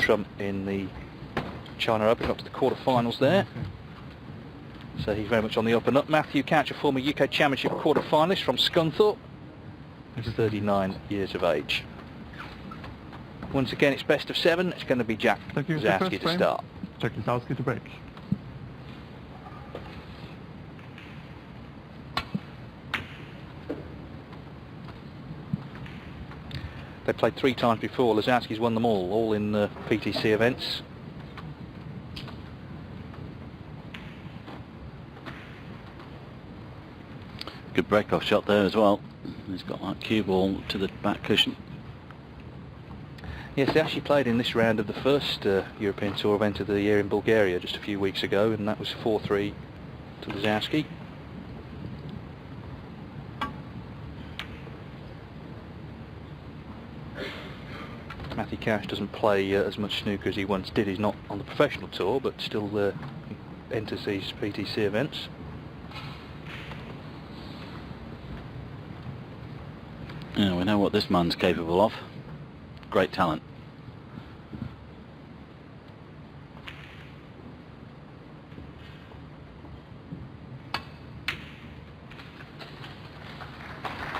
trump in the China Open, got to the quarter-finals there. So he's very much on the up and up. MatthewCouch, a former UK Championship quarter-finalist from Scunthorpe. He's 39 years of age. Once again, it's best of 7. It's going to be Jack Lisowski to start. Jack Lisowski to break. They played 3 times before. Lisowski's won them all in PTC events. Good break-off shot there as well. He's got that cue ball to the back cushion. Yes, they actually played in this round of the first European Tour event of the year in Bulgaria just a few weeks ago, and that was 4-3 to Lisowski. MatthewCouch doesn't play as much snooker as he once did. He's not on the professional tour, but still enters these PTC events. Yeah, we know what this man's capable of. Great talent.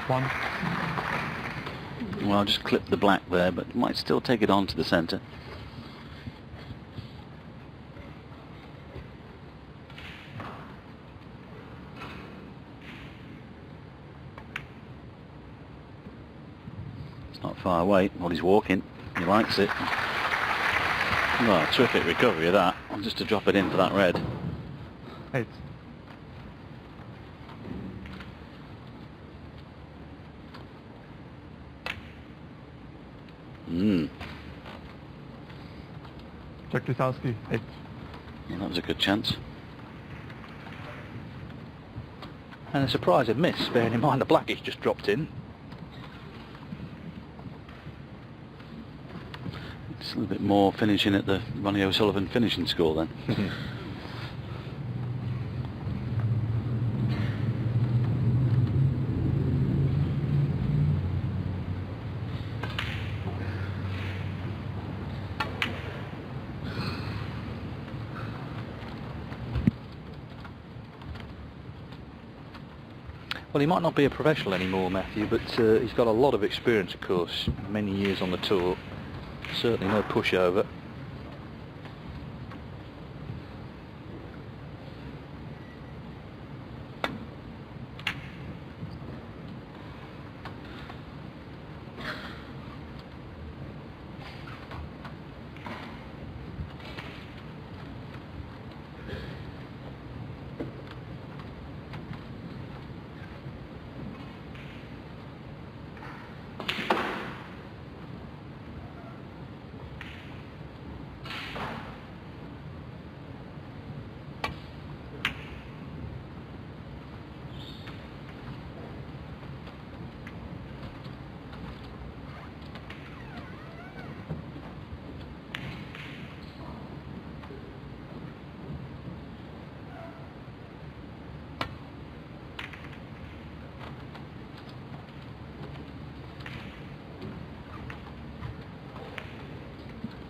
One. Well, I'll just clip the black there, but might still take it on to the centre. It's not far away. Well, he's walking. He likes it. Well, terrific recovery of that. Just to drop it in for that red. 8. Jack Lisowski, 8. Well, that was a good chance. And a surprise of miss, bearing in mind the black he's just dropped in. It's a little bit more finishing at the Ronnie O'Sullivan finishing score then. Well, he might not be a professional anymore, Matthew, but he's got a lot of experience, of course. Many years on the tour. Certainly no pushover.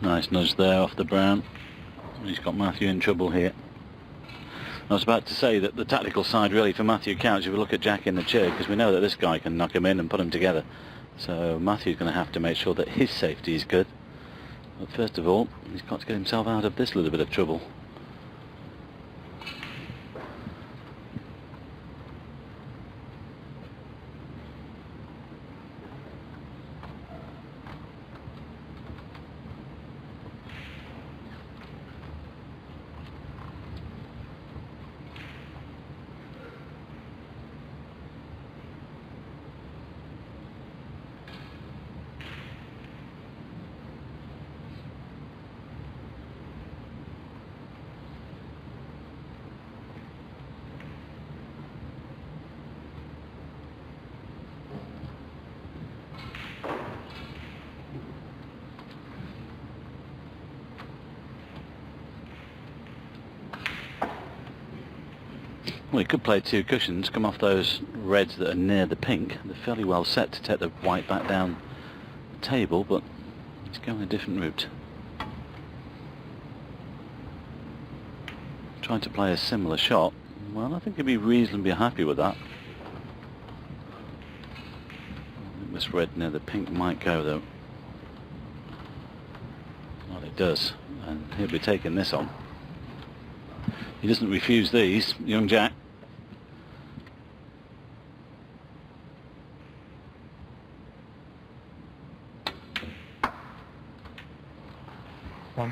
Nice nudge there off the brown. He's got Matthew in trouble here. I was about to say that the tactical side really for MatthewCouch, if we look at Jack in the chair, because we know that this guy can knock him in and put him together. So Matthew's going to have to make sure that his safety is good. But first of all, he's got to get himself out of this little bit of trouble. Well, he could play 2 cushions, come off those reds that are near the pink. They're fairly well set to take the white back down the table, but he's going a different route. trying to play a similar shot. Well, I think he'd be reasonably happy with that. I think this red near the pink might go though. Well, it does, and he'll be taking this on. He doesn't refuse these, young Jack. One.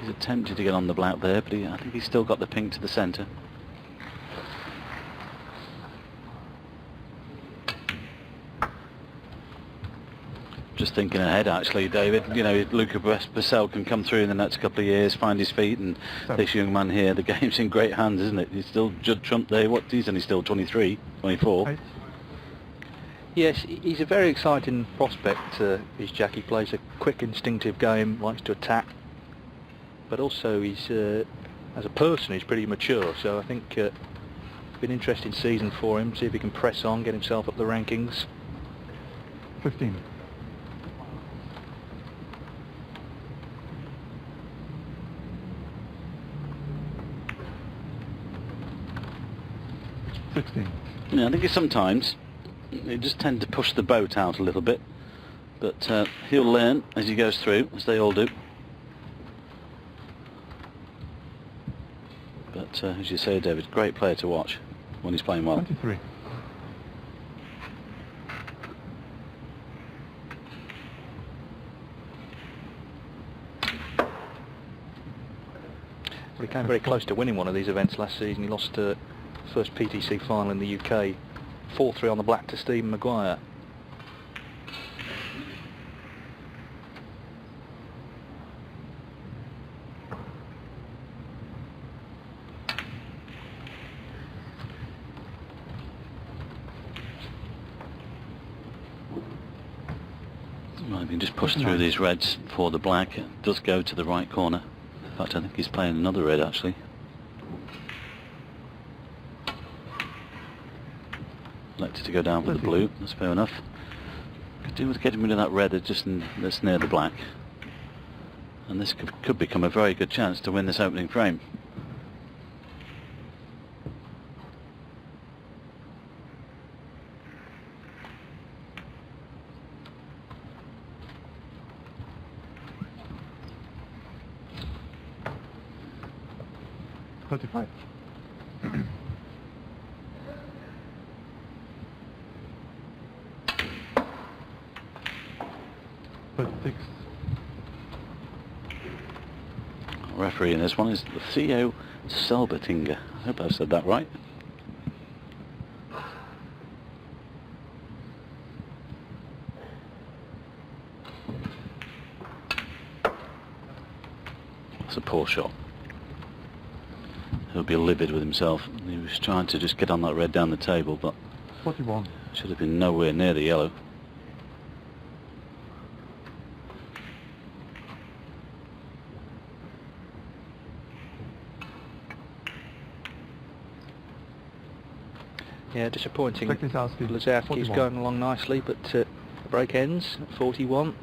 He's attempted to get on the black there, but I think he's still got the pink to the centre. Just thinking ahead, actually, David. You know, Luca Bressel can come through in the next couple of years, find his feet, and this young man here, the game's in great hands, isn't it? He's still Judd Trump there. What? He's only still 23, 24. 8. Yes, he's a very exciting prospect, is Jack. He plays a quick, instinctive game, likes to attack, but also he's, as a person, he's pretty mature, so I think it's been an interesting season for him, see if he can press on, get himself up the rankings. 15. Yeah, I think sometimes they just tend to push the boat out a little bit, but he'll learn as he goes through, as they all do. But as you say, David, great player to watch when he's playing well. 23. Well, he came very close to winning one of these events last season. He lost first PTC final in the UK, 4-3 on the black to Stephen Maguire. Well, if you just push through these reds for the black, it does go to the right corner. In fact, I think he's playing another red actually. Elected to go down for the blue, that's fair enough. Could do with getting rid of that red that's near the black. And this could become a very good chance to win this opening frame. $35. 36. Referee in this one is Theo Selbertinger. I hope I've said that right. That's a poor shot. He'll be livid with himself. He was trying to just get on that red down the table, but 41. should have been nowhere near the yellow. Yeah, disappointing. Lisowski, Lisowski's 41. going along nicely, but the break ends at 41.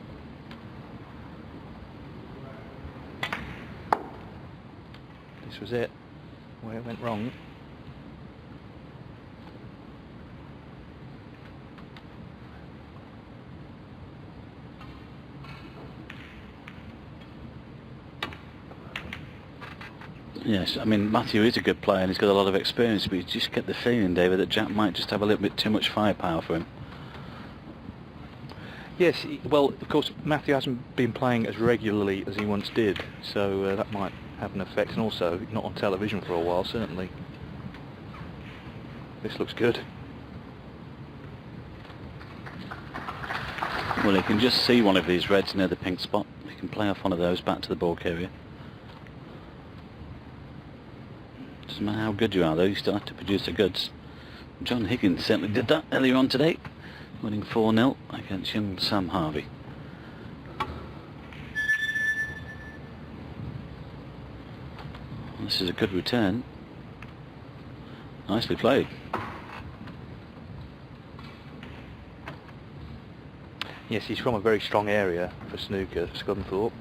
This was it, where it went wrong. Yes, I mean, Matthew is a good player and he's got a lot of experience, but you just get the feeling, David, that Jack might just have a little bit too much firepower for him. Yes, well, of course, Matthew hasn't been playing as regularly as he once did, so that might have an effect, and also not on television for a while, certainly. This looks good. Well, he can just see one of these reds near the pink spot. He can play off one of those back to the ball carrier. Doesn't matter how good you are, though, you still have to produce the goods. John Higgins certainly did that earlier on today, winning 4-0 against young Sam Harvey. This is a good return. Nicely played. Yes, he's from a very strong area for snooker, Scunthorpe.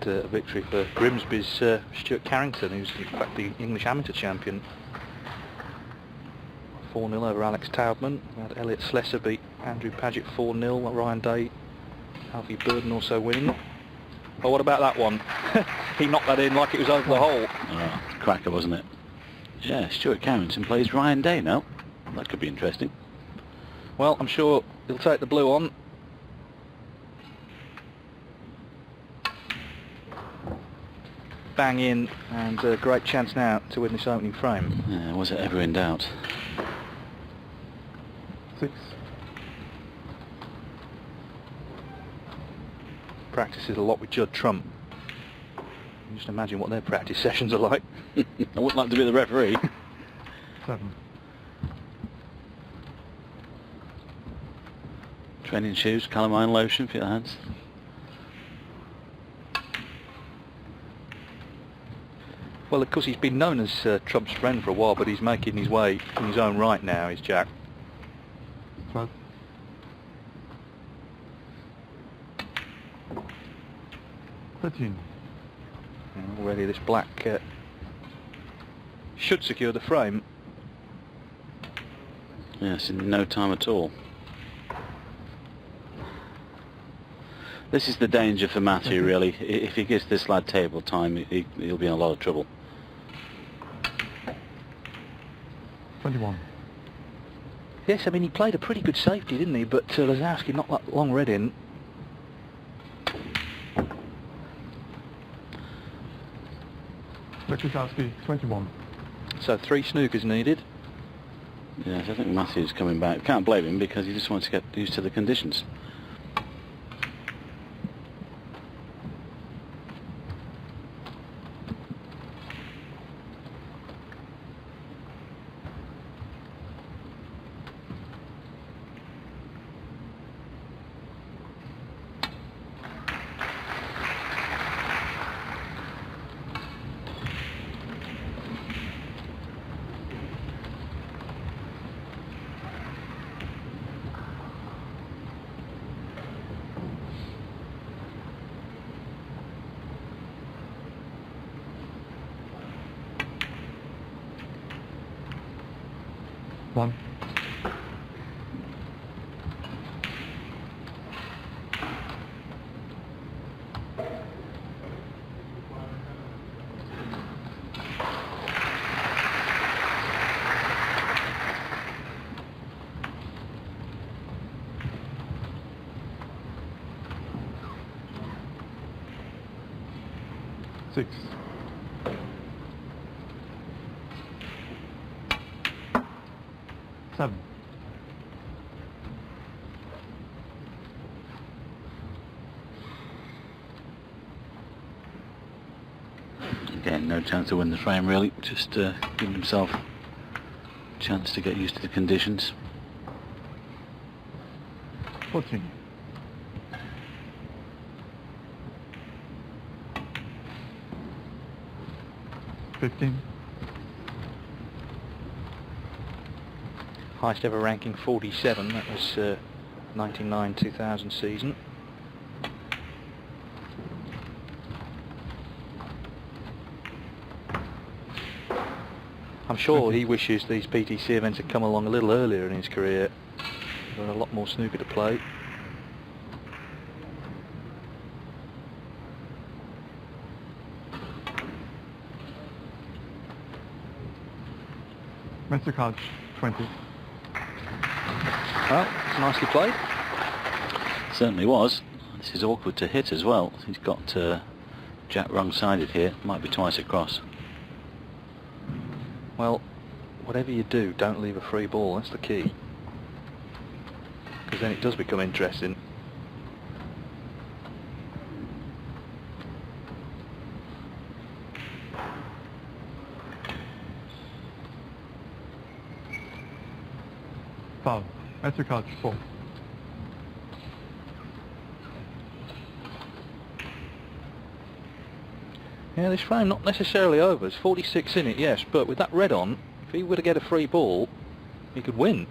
a victory for Grimsby's Stuart Carrington, who's in fact the English amateur champion. 4-0 over Alex Taubman. We had Elliot Slesser beat Andrew Paget 4-0. Ryan Day, Alfie Burden also winning. Oh, what about that one? He knocked that in like it was over the hole. Oh, cracker, wasn't it? Yeah, Stuart Carrington plays Ryan Day now. That could be interesting. Well, I'm sure he'll take the blue on. Bang in, and a great chance now to win this opening frame. Yeah, was it ever in doubt? 6. Practices a lot with Judd Trump. You just imagine what their practice sessions are like. I wouldn't like to be the referee. 7. Training shoes, calamine lotion for your hands. Well, of course, he's been known as Trump's friend for a while, but he's making his way in his own right now, is Jack. 12. 13. And already this black should secure the frame. Yes, in no time at all. This is the danger for Matthew, really. If he gives this lad table time, he'll be in a lot of trouble. 21. Yes, I mean, he played a pretty good safety, didn't he? But Lisowski not that long read in. Lisowski, 21. So 3 snookers needed. Yes, I think Matthew's coming back. Can't blame him because he just wants to get used to the conditions. One. Six. Seven. Again, no chance to win the frame, really. Just giving himself a chance to get used to the conditions. 14. 15. Highest ever ranking 47, that was 99-2000 season. I'm sure he wishes these PTC events had come along a little earlier in his career. There were a lot more snooker to play. MatthewCouch, 20. Well, nicely played. Certainly was. This is awkward to hit as well. He's got Jack wrong-sided here. Might be twice across. Well, whatever you do, don't leave a free ball. That's the key. Because then it does become interesting. Foul. MatthewCouch, 4. Yeah, this frame not necessarily over. It's 46 in it, yes, but with that red on, if he were to get a free ball, he could win.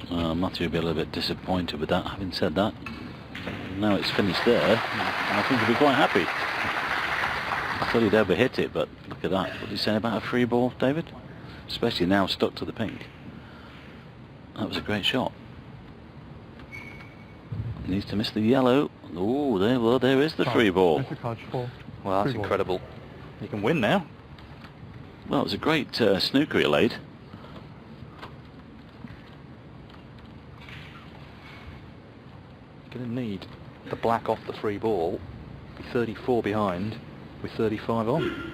Matthew will be a little bit disappointed with that. Having said that, now it's finished there, I think he'll be quite happy. I thought he'd over hit it, but look at that. What did you say about a free ball, David? Especially now stuck to the pink. That was a great shot. He needs to miss the yellow. Oh, there is the free ball. MatthewCouch 4. Well, that's Free ball. incredible. You can win now. Well, it was a great snooker he laid. Going to need the black off the free ball. Be 34 behind with 35 on.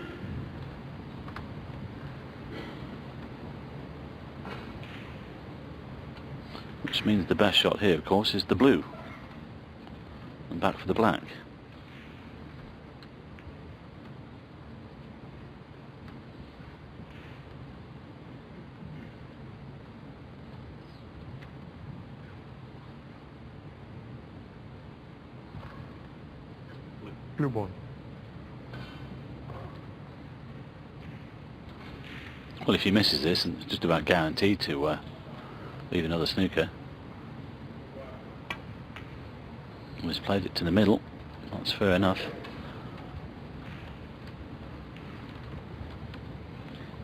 Which means the best shot here, of course, is the blue. And back for the black. Blue ball. Well, if he misses this, and it's just about guaranteed to leave another snooker. He's played it to the middle. That's fair enough.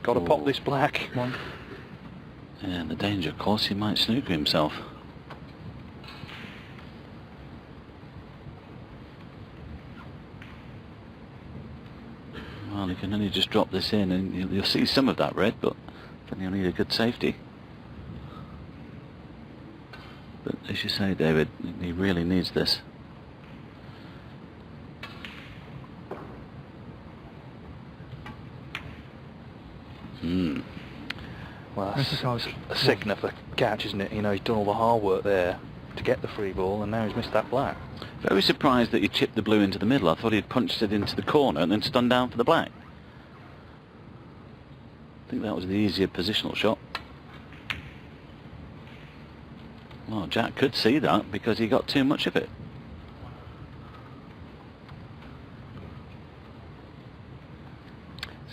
Got to pop this black. One. And the danger, of course, he might snooker himself. Well, he can only just drop this in, and you'll see some of that red, but then you'll need a good safety. But as you say, David, he really needs this. Well, That's that's a sickener for Couch, isn't it? You know, he's done all the hard work there to get the free ball, and now he's missed that black. Very surprised that he chipped the blue into the middle. I thought he'd punched it into the corner and then stunned down for the black. I think that was the easier positional shot. Well, Jack could see that because he got too much of it.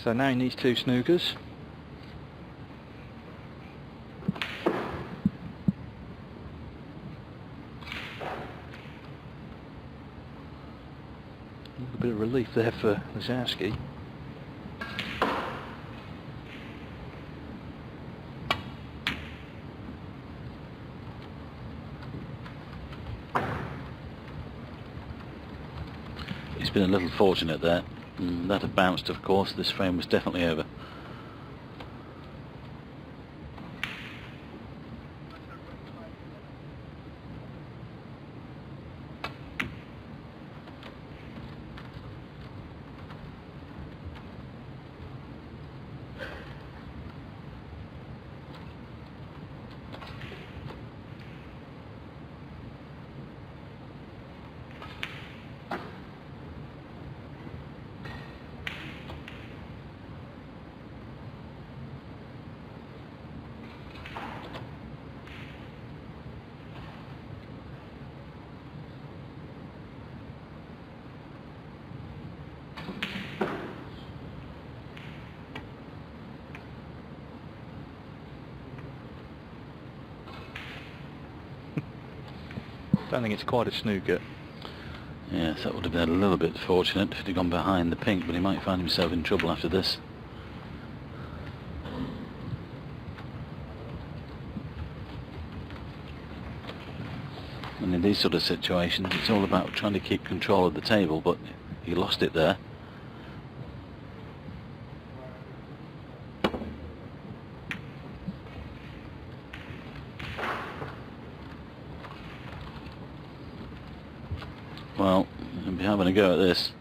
So now he needs 2 snookers. A bit of relief there for Lisowski. He's been a little fortunate there. That had bounced, of course. This frame was definitely over. Don't think it's quite a snooker. Yes, that would have been a little bit fortunate if he'd gone behind the pink, but he might find himself in trouble after this. And in these sort of situations, it's all about trying to keep control of the table, but he lost it there. Well, he'll be having a go at this.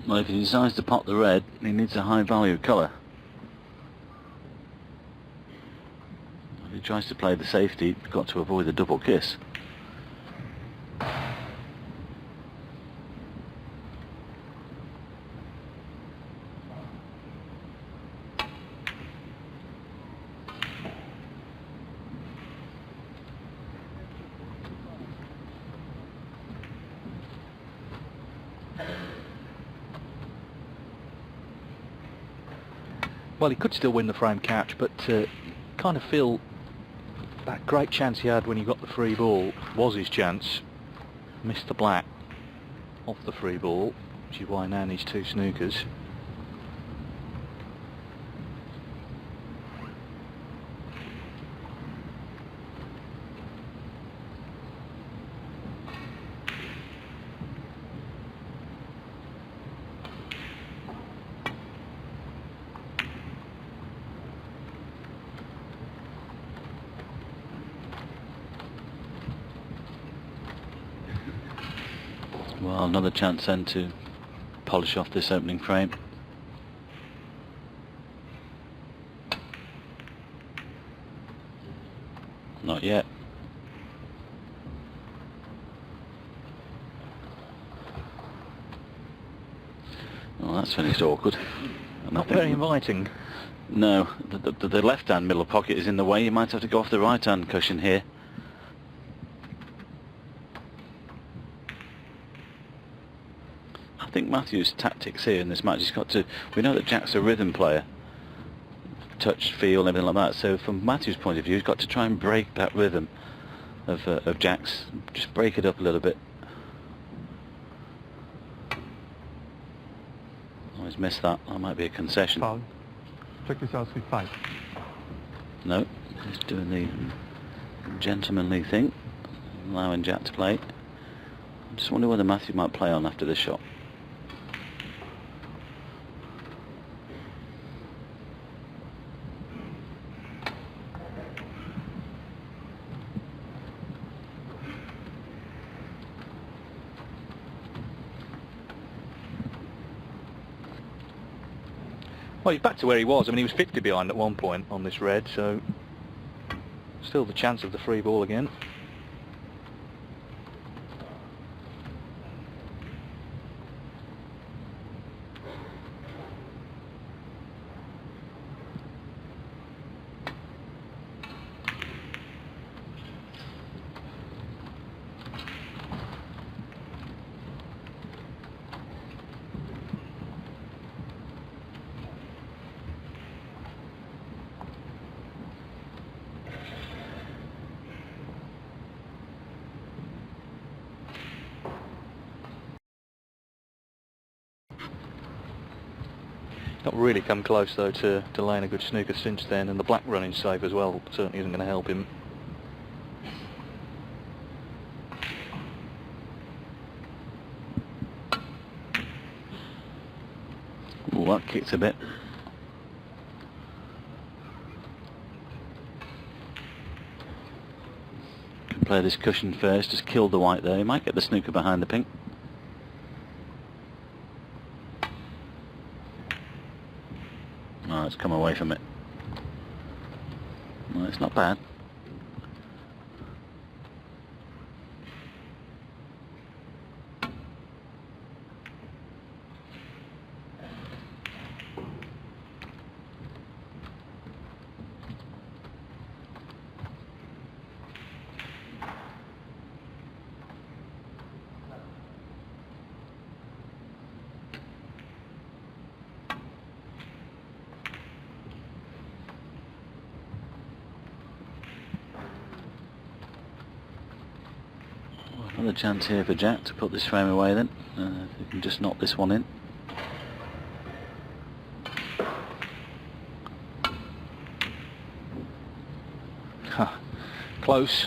Well, if he decides to pop the red, he needs a high value colour. If he tries to play the safety, he's got to avoid the double kiss. Well, he could still win the frame catch, but kind of feel that great chance he had when he got the free ball was his chance. Missed the black off the free ball, which is why now needs 2 snookers. Well, another chance then to polish off this opening frame. Not yet. Well, that's finished awkward. And Not very inviting. No, the left-hand middle pocket is in the way. You might have to go off the right-hand cushion here. I think Matthew's tactics here in this match, he's got to, we know that Jack's a rhythm player, touch, feel, and everything like that, so from Matthew's point of view, he's got to try and break that rhythm of Jack's, just break it up a little bit. Oh, he's missed that. That might be a concession. Foul. Check Lisowski, 5. No, he's doing the gentlemanly thing, allowing Jack to play. I just wonder whether Matthew might play on after this shot. Well, he's back to where he was. I mean, he was 50 behind at one point on this red, so still the chance of the free ball again. Not really come close though to laying a good snooker since then, and the black running safe as well certainly isn't going to help him. Oh, that kicked a bit. Can play this cushion first, just kill the white there. He might get the snooker behind the pink. Oh, it's come away from it. Well, it's not bad. Another chance here for Jack to put this frame away then. If he can just knock this one in. Close,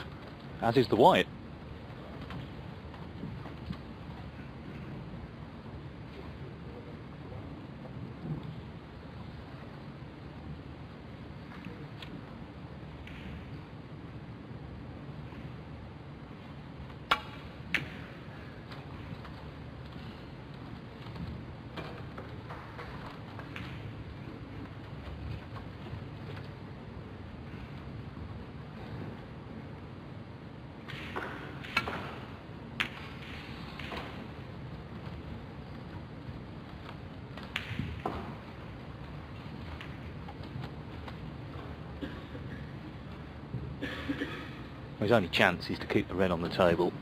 as is the white. His only chance is to keep the red on the table.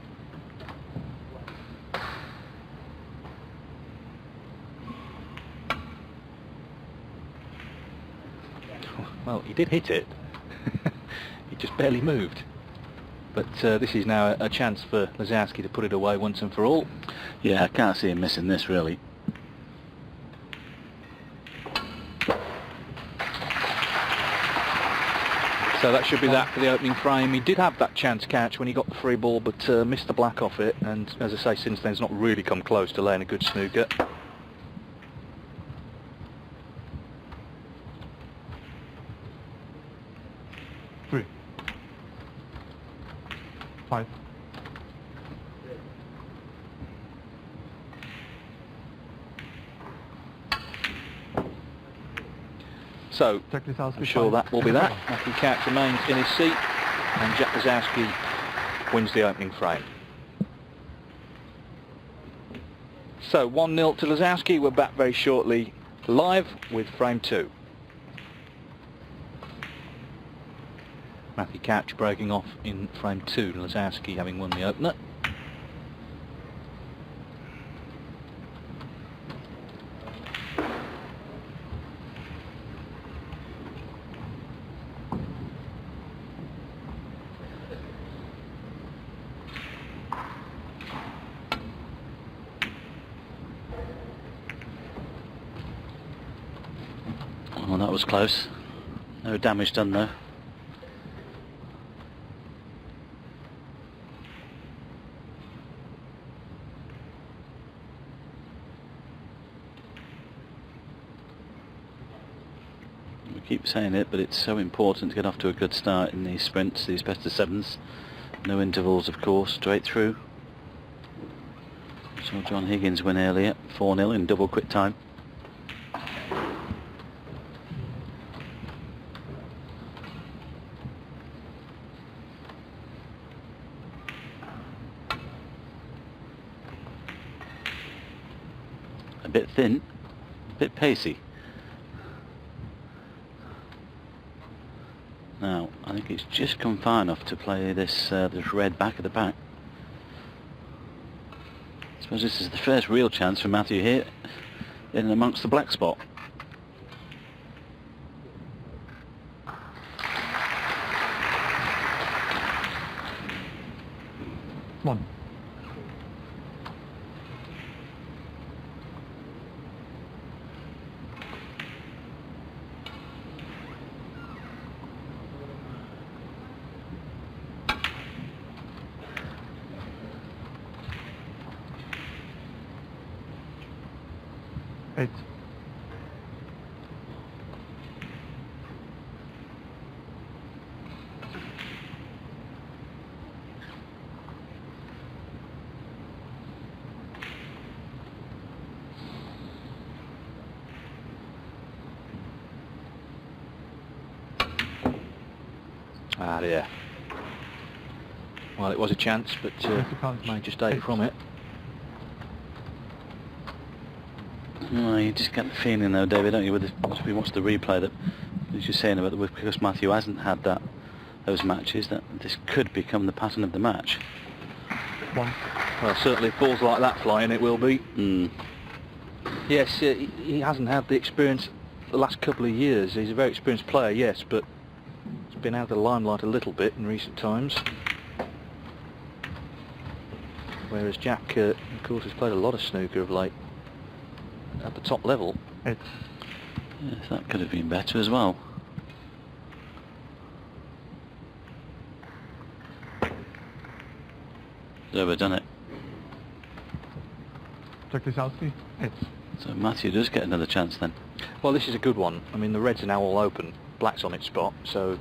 Well, he did hit it. He just barely moved. But this is now a chance for Lisowski to put it away once and for all. Yeah, I can't see him missing this really. So that should be that for the opening frame. He did have that chance catch when he got the free ball, but missed the black off it. And as I say, since then, he's not really come close to laying a good snooker. 3, 5. So Jack Lisowski, I'm sure 5. that will be that. MatthewCouch remains in his seat, and Jack Lisowski wins the opening frame. So 1-0 to Lisowski. We're back very shortly live with frame 2. MatthewCouch breaking off in frame 2, Lisowski having won the opener. Well, that was close. No damage done though. We keep saying it, but it's so important to get off to a good start in these sprints, these best of sevens. No intervals, of course, straight through. Saw John Higgins win earlier, 4-0 in double quick time. A bit thin, a bit pacey. Now, I think it's just come far enough to play this red back of the pack. I suppose this is the first real chance for Matthew here, in and amongst the black spot. One. Eight. Ah dear. Well, it was a chance, but managed to stay from it. Well, you just get the feeling though, David, don't you, with as we watch the replay, that as you're saying about because Matthew hasn't had those matches, that this could become the pattern of the match. One. Well, certainly if balls like that flying, it will be. Mm. Yes, he hasn't had the experience the last couple of years. He's a very experienced player, yes, but he's been out of the limelight a little bit in recent times. Whereas Jack, of course, has played a lot of snooker of late at the top level. 8. Yes, that could have been better as well. Overdone it. Jack Lisowski, 8. So Matthew does get another chance then. Well, this is a good one. I mean, the reds are now all open. Black's on its spot, so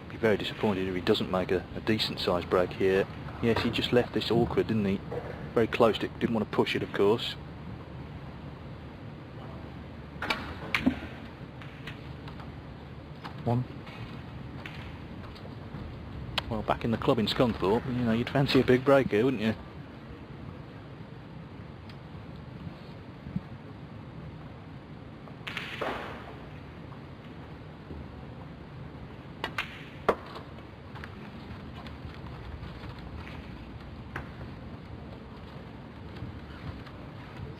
be very disappointed if he doesn't make a decent sized break here. Yes, he just left this awkward, didn't he? Very close to it. Didn't want to push it, of course. One. Well, back in the club in Scunthorpe, you know, you'd fancy a big break here, wouldn't you?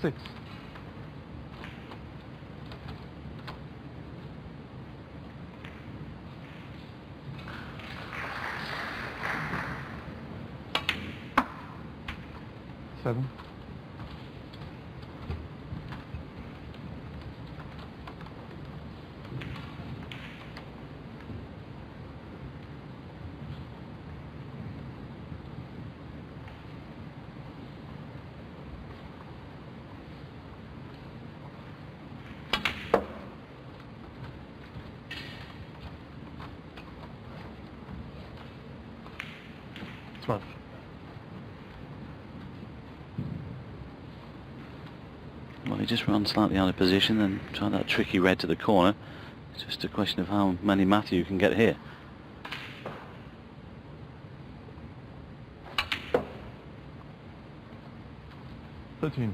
Six. 7. Well, he just ran slightly out of position and tried that tricky red to the corner. It's just a question of how many Matthew can get here. $13.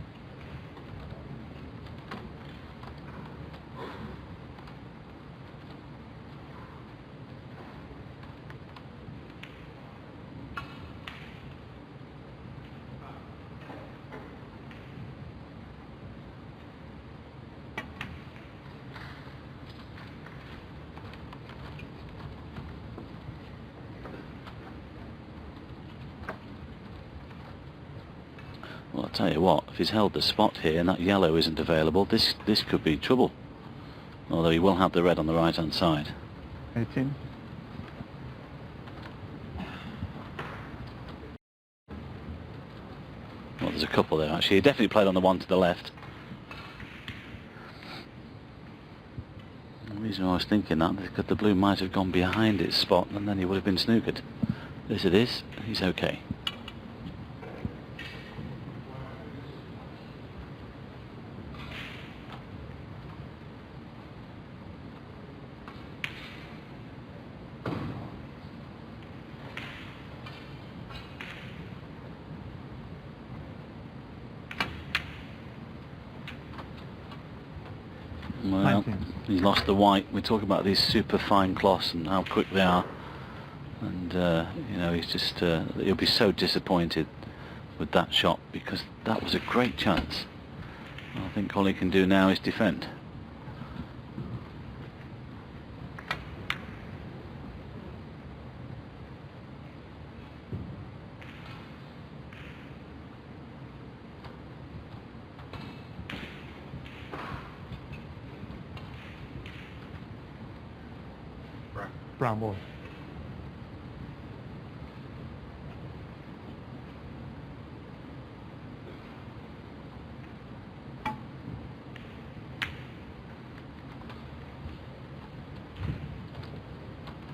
Well, I'll tell you what, if he's held the spot here and that yellow isn't available, this could be trouble. Although he will have the red on the right hand side. 18. Well, there's a couple there actually. He definitely played on the one to the left. The reason I was thinking that is because the blue might have gone behind its spot and then he would have been snookered. This it is, he's okay. Well, 19. He's lost the white. We talk about these super fine cloths and how quick they are, and you know, he's just he'll be so disappointed with that shot because that was a great chance. I think all he can do now is defend. Brown ball.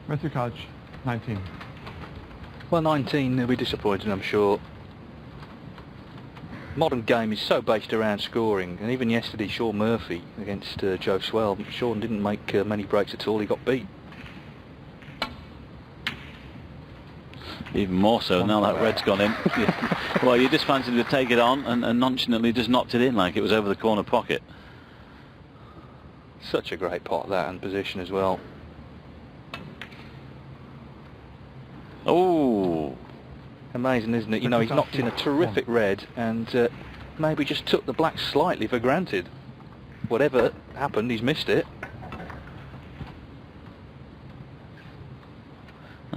MatthewCouch, 19. Well, 19, he'll be disappointed, I'm sure. Modern game is so based around scoring, and even yesterday Sean Murphy against Joe Swell, Sean didn't make many breaks at all, he got beat. Even more so now that red's gone in. Well, you just fancied to take it on and nonchalantly just knocked it in like it was over the corner pocket. Such a great pot that and position as well. Oh, amazing, isn't it? You know, he's knocked in a terrific red and maybe just took the black slightly for granted. Whatever happened, he's missed it.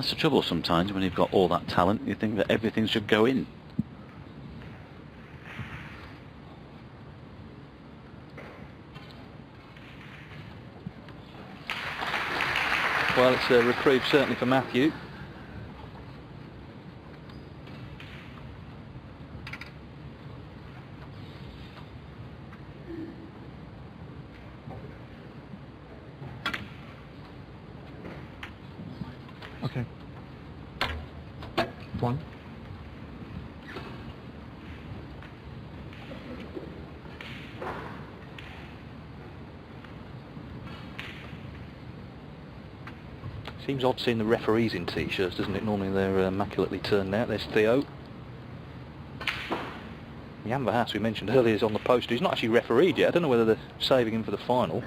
that's the trouble sometimes when you've got all that talent. You think that everything should go in. Well, it's a reprieve certainly for Matthew. Okay. 1. Seems odd seeing the referees in t-shirts, doesn't it? Normally they're immaculately turned out. There's Theo. Jan Verhaas, we mentioned earlier, is on the poster. He's not actually refereed yet. I don't know whether they're saving him for the final.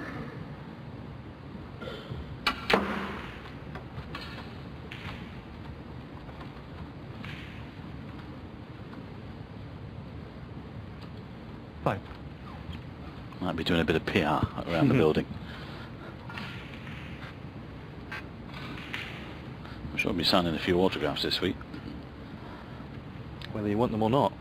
Might be doing a bit of PR around the building. I'm sure I'll be signing a few autographs this week. Whether you want them or not.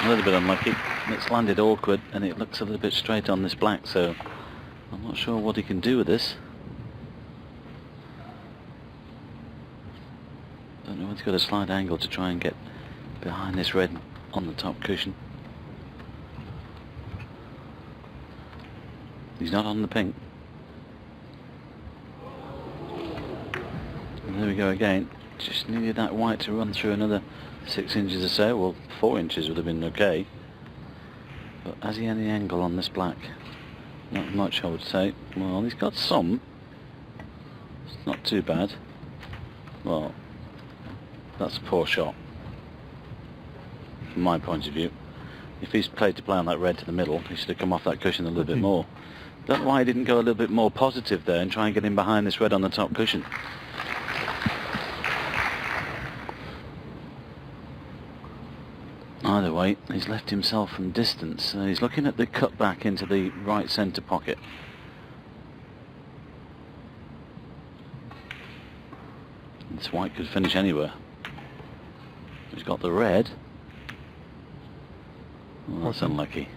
A little bit unlucky. It's landed awkward and it looks a little bit straight on this black, so I'm not sure what he can do with this. Don't know if he's got a slight angle to try and get behind this red on the top cushion. He's not on the pink. And there we go again. Just needed that white to run through another 6 inches or so. Well, 4 inches would have been okay. But has he any angle on this black? Not much, I would say. Well, he's got some. It's not too bad. Well, that's a poor shot from my point of view. If he's played to play on that red to the middle, he should have come off that cushion a little bit more. Don't know why he didn't go a little bit more positive there and try and get in behind this red on the top cushion. Either way, he's left himself from distance. He's looking at the cut back into the right centre pocket. This white could finish anywhere. He's got the red. Well, that's unlucky.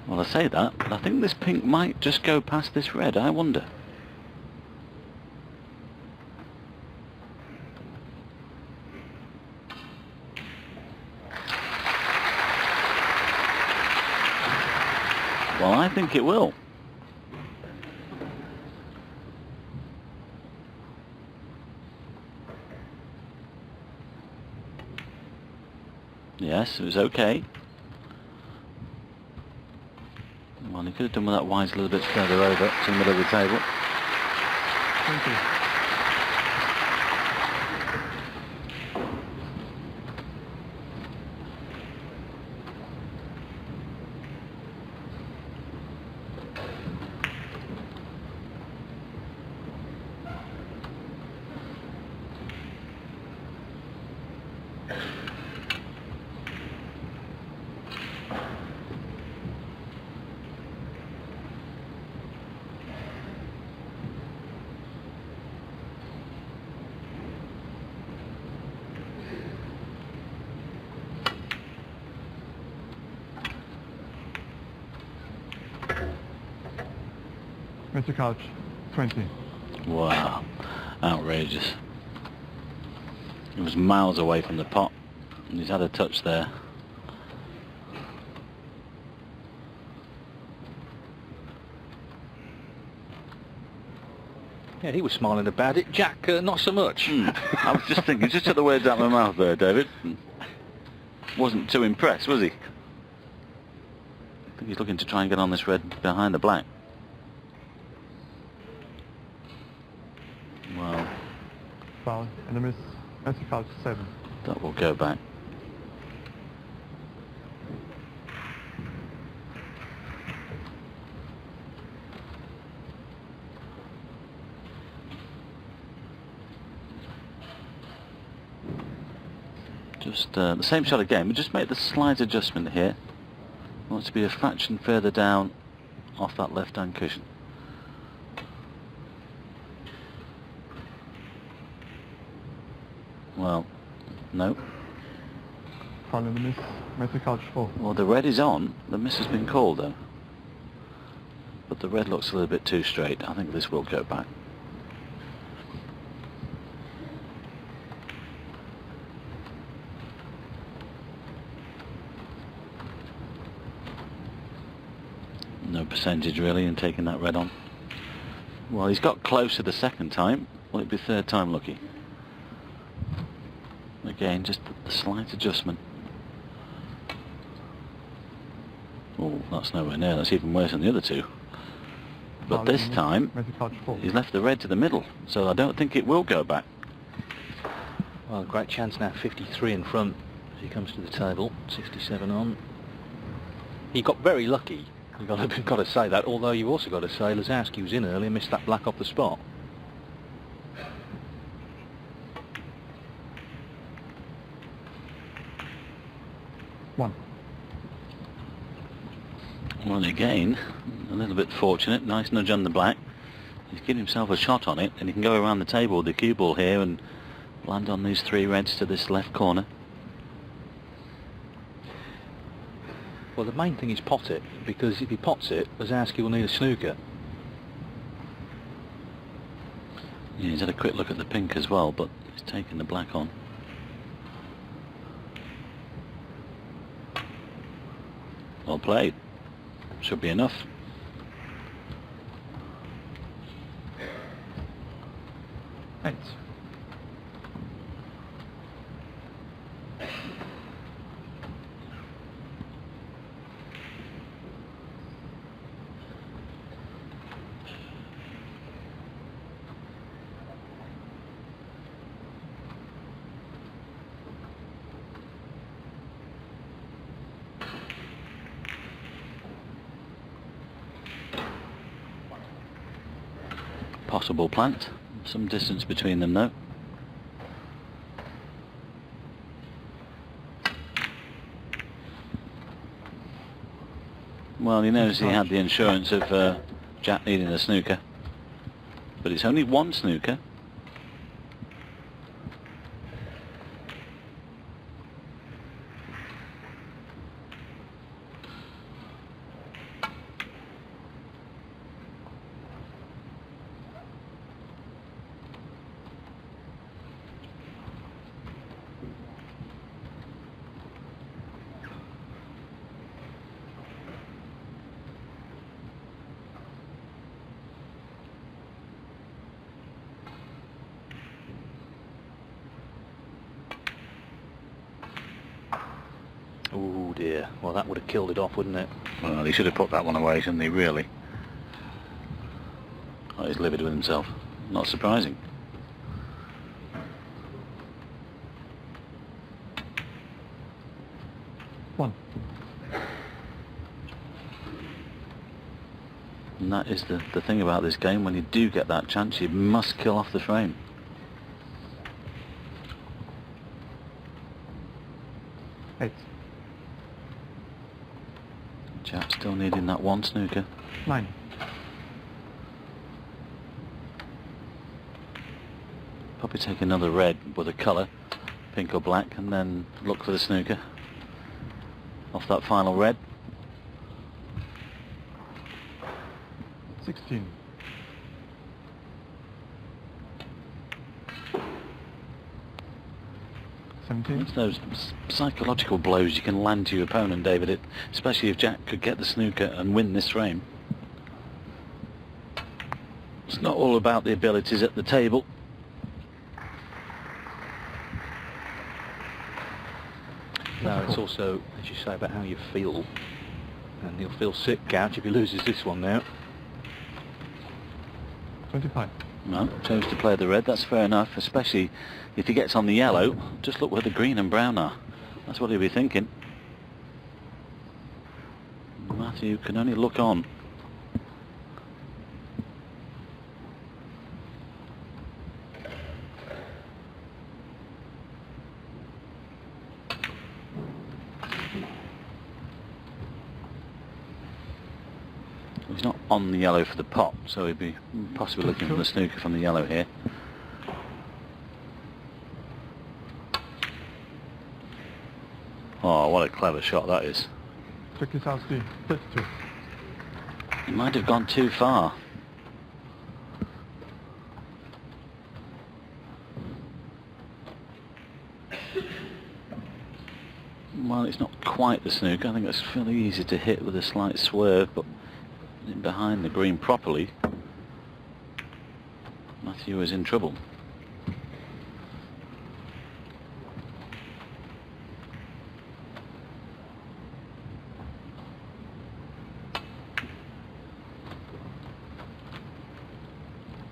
Well, I say that, but I think this pink might just go past this red. I wonder. Well, I think it will. Yes, it was okay. Well, he could have done with that white a little bit further over to the middle of the table. Thank you. MatthewCouch, 20. Wow, outrageous. He was miles away from the pot, and he's had a touch there. Yeah, he was smiling about it. Jack, not so much. I was just thinking, just took the words out of my mouth there, David. Wasn't too impressed, was he? I think he's looking to try and get on this red behind the black. Well, Foul. And a miss. MatthewCouch, 7. that will go back. Just the same shot again, but just make the slight adjustment here. I want it to be a fraction further down off that left-hand cushion. Well, no. Foul and a miss. MatthewCouch, 4. Well, the red is on. The miss has been called, though. But the red looks a little bit too straight. I think this will go back. No percentage, really, in taking that red on. Well, he's got closer the second time. Will it be third time lucky? Again, just the slight adjustment. Oh, that's nowhere near. That's even worse than the other two. But Foul this and a miss. time, MatthewCouch, 4. he's left the red to the middle, so I don't think it will go back. Well, great chance now, 53 in front as he comes to the table, 67 on. He got very lucky, you've got to say that, although you've also got to say Lisowski was in early and missed that black off the spot. One. Well, again, a little bit fortunate. Nice nudge on the black. He's given himself a shot on it, and he can go around the table with the cue ball here and Land on these 3 reds to this left corner. Well, the main thing is pot it, because if he pots it, Lisowski will need a snooker. Yeah, he's had a quick look at the pink as well, but he's taken the black on. Well played. Should be enough. Eight. Possible plant. Some distance between them though. Well, he knows he had the insurance of Jack needing a snooker. But it's only 1 snooker. Oh dear, well that would have killed it off, wouldn't it? Well, he should have put that one away, shouldn't he, really? Oh, he's livid with himself. Not surprising. One. And that is the thing about this game. When you do get that chance, you must kill off the frame. Eight. Jack still needing that 1 snooker. 9. Probably take another red with a colour, pink or black, and then look for the snooker off that final red. 16. It's those psychological blows you can land to your opponent, David, especially if Jack could get the snooker and win this frame. It's not all about the abilities at the table. No, it's also, as you say, about how you feel. And he'll feel sick, Couch, if he loses this one now. 25. No, chose to play the red, that's fair enough, especially if he gets on the yellow. Just look where the green and brown are. That's what he'll be thinking. Matthew can only look on. He's not on the yellow for the pot, so he'd be possibly looking for the snooker from the yellow here. Oh, what a clever shot that is. Lisowski, 32. He might have gone too far. Well, it's not quite the snooker. I think it's fairly easy to hit with a slight swerve, but behind the green properly, Matthew is in trouble.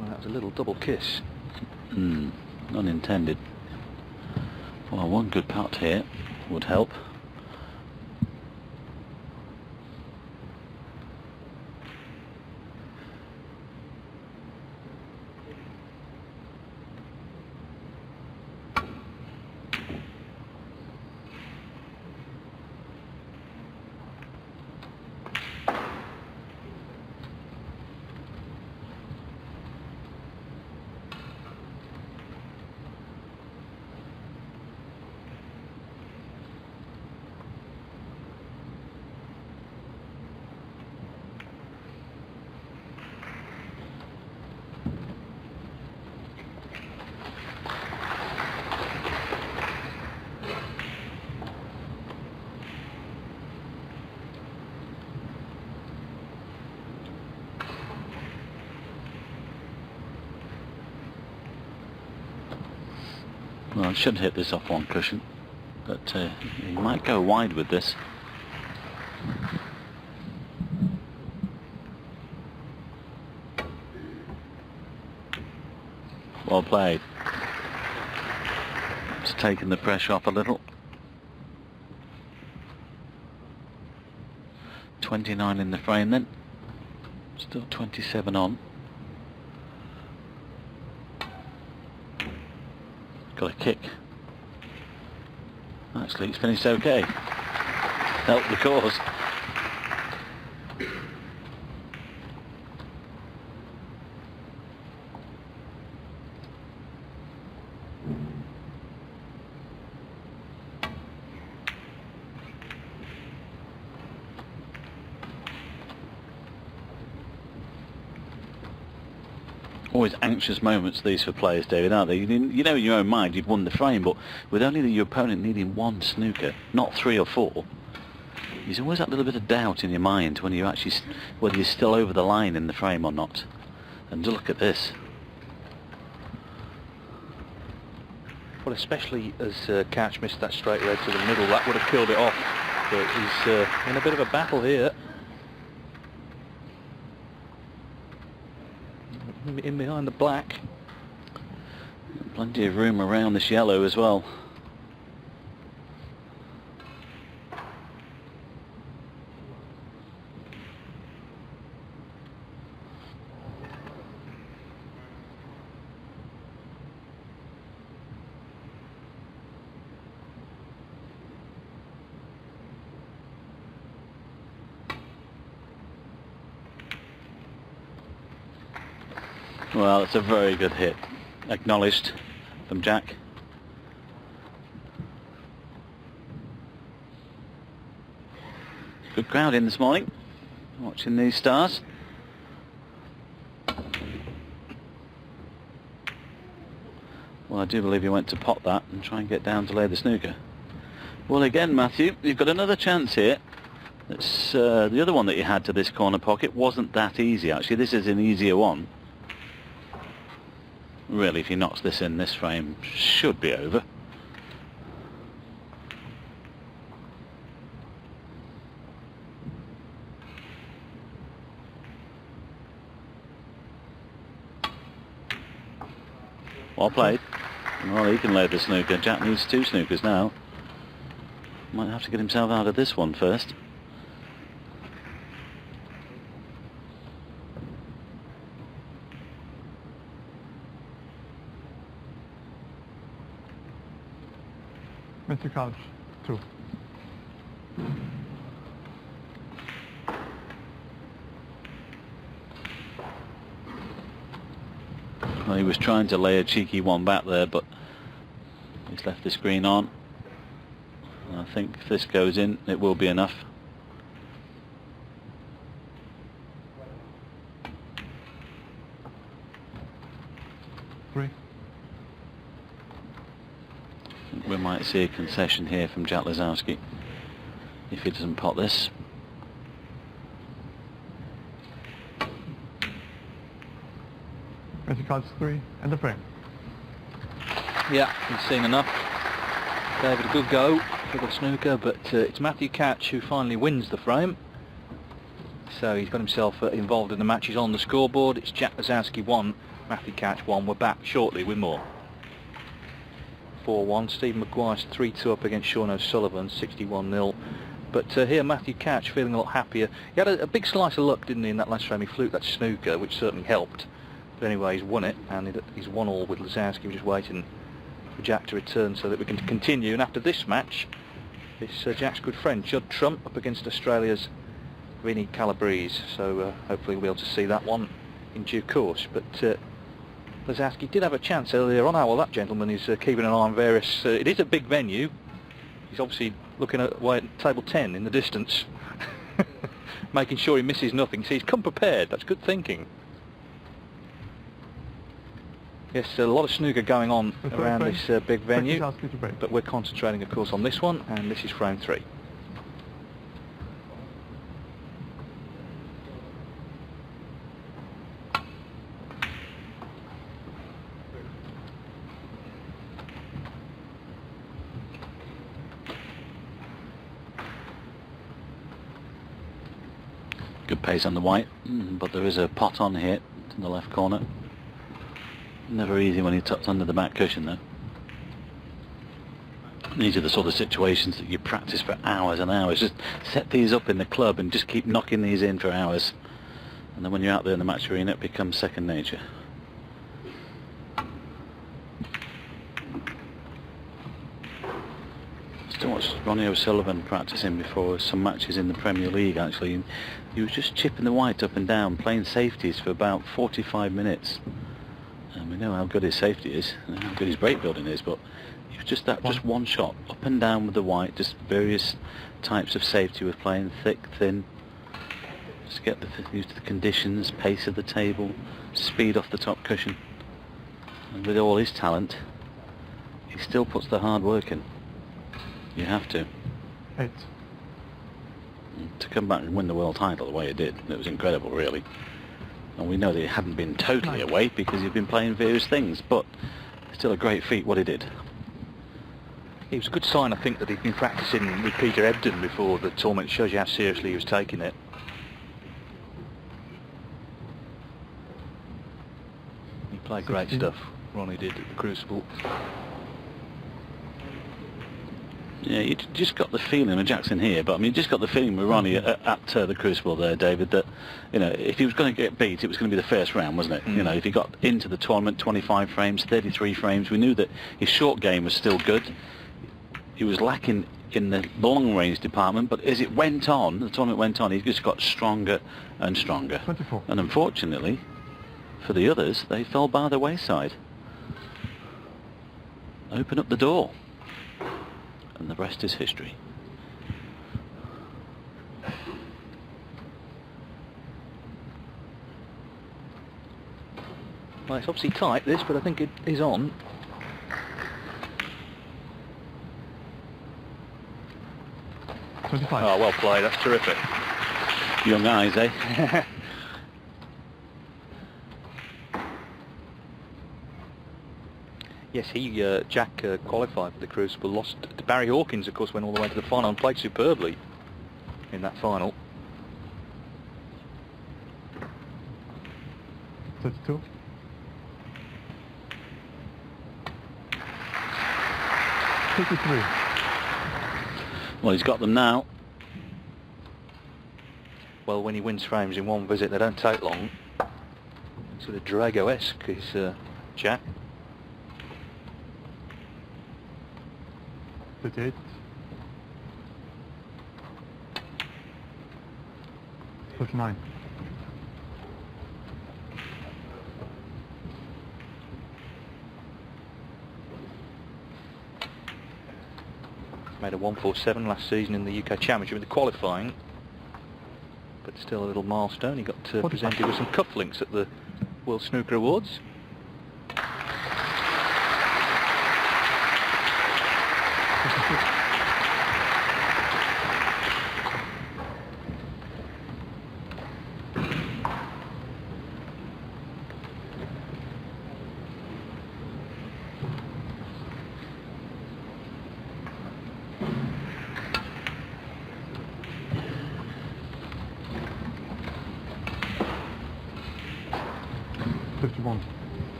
Well, that was a little double kiss. Unintended. Well, 1 good putt here would help. Well, I should hit this off one cushion, but he might go wide with this. Well played. It's taken the pressure off a little. 29 in the frame then. Still 27 on. Got a kick. Actually, it's finished okay. Helped the cause. Always anxious moments these for players, David, aren't they? You know in your own mind you've won the frame, but with only your opponent needing one snooker, not 3 or 4, there's always that little bit of doubt in your mind when you actually, whether you're still over the line in the frame or not. And look at this. Well, especially as Couch missed that straight red to the middle, that would have killed it off. But he's in a bit of a battle here. In behind the black. Plenty of room around this yellow as well. Well, it's a very good hit. Acknowledged from Jack. Good crowd in this morning, watching these stars. Well, I do believe he went to pot that and try and get down to lay the snooker. Well, again, Matthew, you've got another chance here. It's, the other one that you had to this corner pocket wasn't that easy, actually. This is an easier one. Really, if he knocks this in, this frame should be over. Well played. Well, he can lay the snooker. Jack needs 2 snookers now. Might have to get himself out of this one first. MatthewCouch, 2. Well, he was trying to lay a cheeky one back there, but he's left the screen on. And I think if this goes in, it will be enough. We might see a concession here from Jack Lisowski if he doesn't pot this. MatthewCouch, 3 and the frame. Yeah, he's seen enough. David, a good go for the snooker, but it's MatthewCouch who finally wins the frame. So he's got himself involved in the matches on the scoreboard. It's Jack Lisowski 1, MatthewCouch 1. We're back shortly with more. 4-1. Stephen Maguire's 3-2 up against Sean O'Sullivan, 61-0. But here MatthewCouch feeling a lot happier. He had a big slice of luck, didn't he, in that last frame? He fluked that snooker, which certainly helped. But anyway, he's won it, and he's 1-all with Lisowski. We're just waiting for Jack to return so that we can continue. And after this match, it's Jack's good friend Judd Trump up against Australia's Vinnie Calabrese. So hopefully we'll be able to see that one in due course. But Lisowski did have a chance earlier on. Well, that gentleman is keeping an eye on various... it is a big venue. He's obviously looking at table 10 in the distance, making sure he misses nothing. So he's come prepared. That's good thinking. Yes, a lot of snooker going on around this big venue, but we're concentrating, of course, on this one, and this is frame 3. pace on the white, but there is a pot on here in the left corner. Never easy when you're tucked under the back cushion though. These are the sort of situations that you practice for hours and hours. Just set these up in the club and just keep knocking these in for hours. And then when you're out there in the match arena, it becomes second nature. Still watched Ronnie O'Sullivan practicing before some matches in the Premier League actually. And he was just chipping the white up and down, playing safeties for about 45 minutes. And we know how good his safety is, and how good his break building is, but it was just that, just one shot, up and down with the white, just various types of safety with playing, thick, thin. Just get used to the conditions, pace of the table, speed off the top cushion. And with all his talent, he still puts the hard work in. You have to. 8. And to come back and win the world title the way he did, it was incredible really. And we know that he hadn't been totally away because he'd been playing various things, but still a great feat what he did. It was a good sign, I think, that he'd been practicing with Peter Ebdon before the tournament. It shows you how seriously he was taking it. He played great stuff, Ronnie did at the Crucible. Yeah, you just got the feeling with Jackson here, but I mean, you just got the feeling with Ronnie at the Crucible there, David, that, you know, if he was going to get beat, it was going to be the first round, wasn't it? You know, if he got into the tournament, 25 frames, 33 frames, we knew that his short game was still good. He was lacking in the long range department, but as it went on, the tournament went on, he just got stronger and stronger. 24. And unfortunately, for the others, they fell by the wayside. Open up the door. And the rest is history. Well, it's obviously tight, this, but I think it is on. Oh, well played, that's terrific. Young eyes, eh? Yes, Jack qualified for the Crucible, lost to Barry Hawkins, of course, went all the way to the final and played superbly in that final. 32. 53. Well, he's got them now. Well, when he wins frames in one visit, they don't take long. Sort of Drago-esque is Jack. 38. 39. Made a 147 last season in the UK Championship in the qualifying, but still a little milestone. He got presented with some cufflinks at the World Snooker Awards.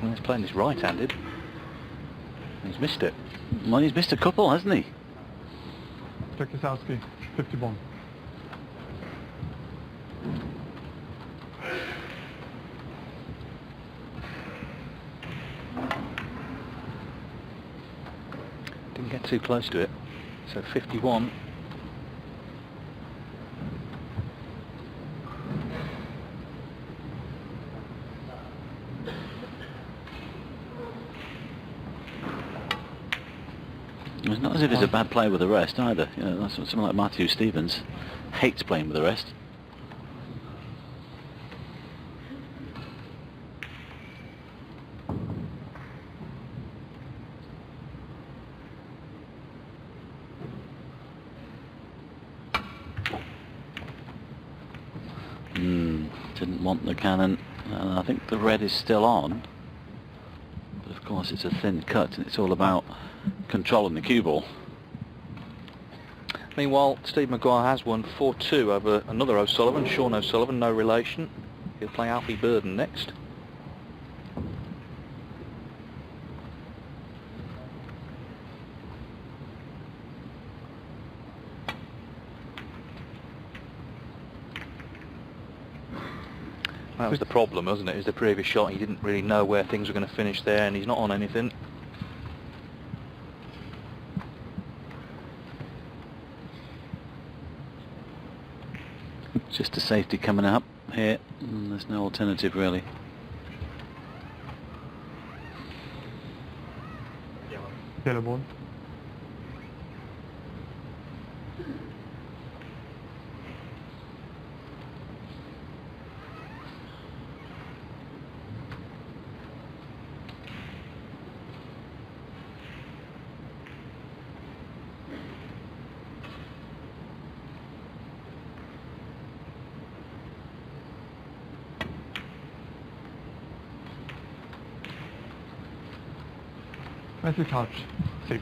Well, he's playing this right-handed. He's missed it. Well, he's missed a couple, hasn't he? Jack Lisowski, 51. Didn't get too close to it. So 51. It's not as if he's a bad player with the rest either. You know, that's someone like Matthew Stevens hates playing with the rest. Didn't want the cannon. I think the red is still on. But of course it's a thin cut and it's all about controlling the cue ball. Meanwhile, Steve Maguire has won 4-2 over another O'Sullivan, Sean O'Sullivan, no relation. He'll play Alfie Burden next. That was the problem, wasn't it? Is the previous shot, he didn't really know where things were going to finish there, and he's not on anything. Just a safety coming up here, and there's no alternative really. Yellow ball. MatthewCouch, 6.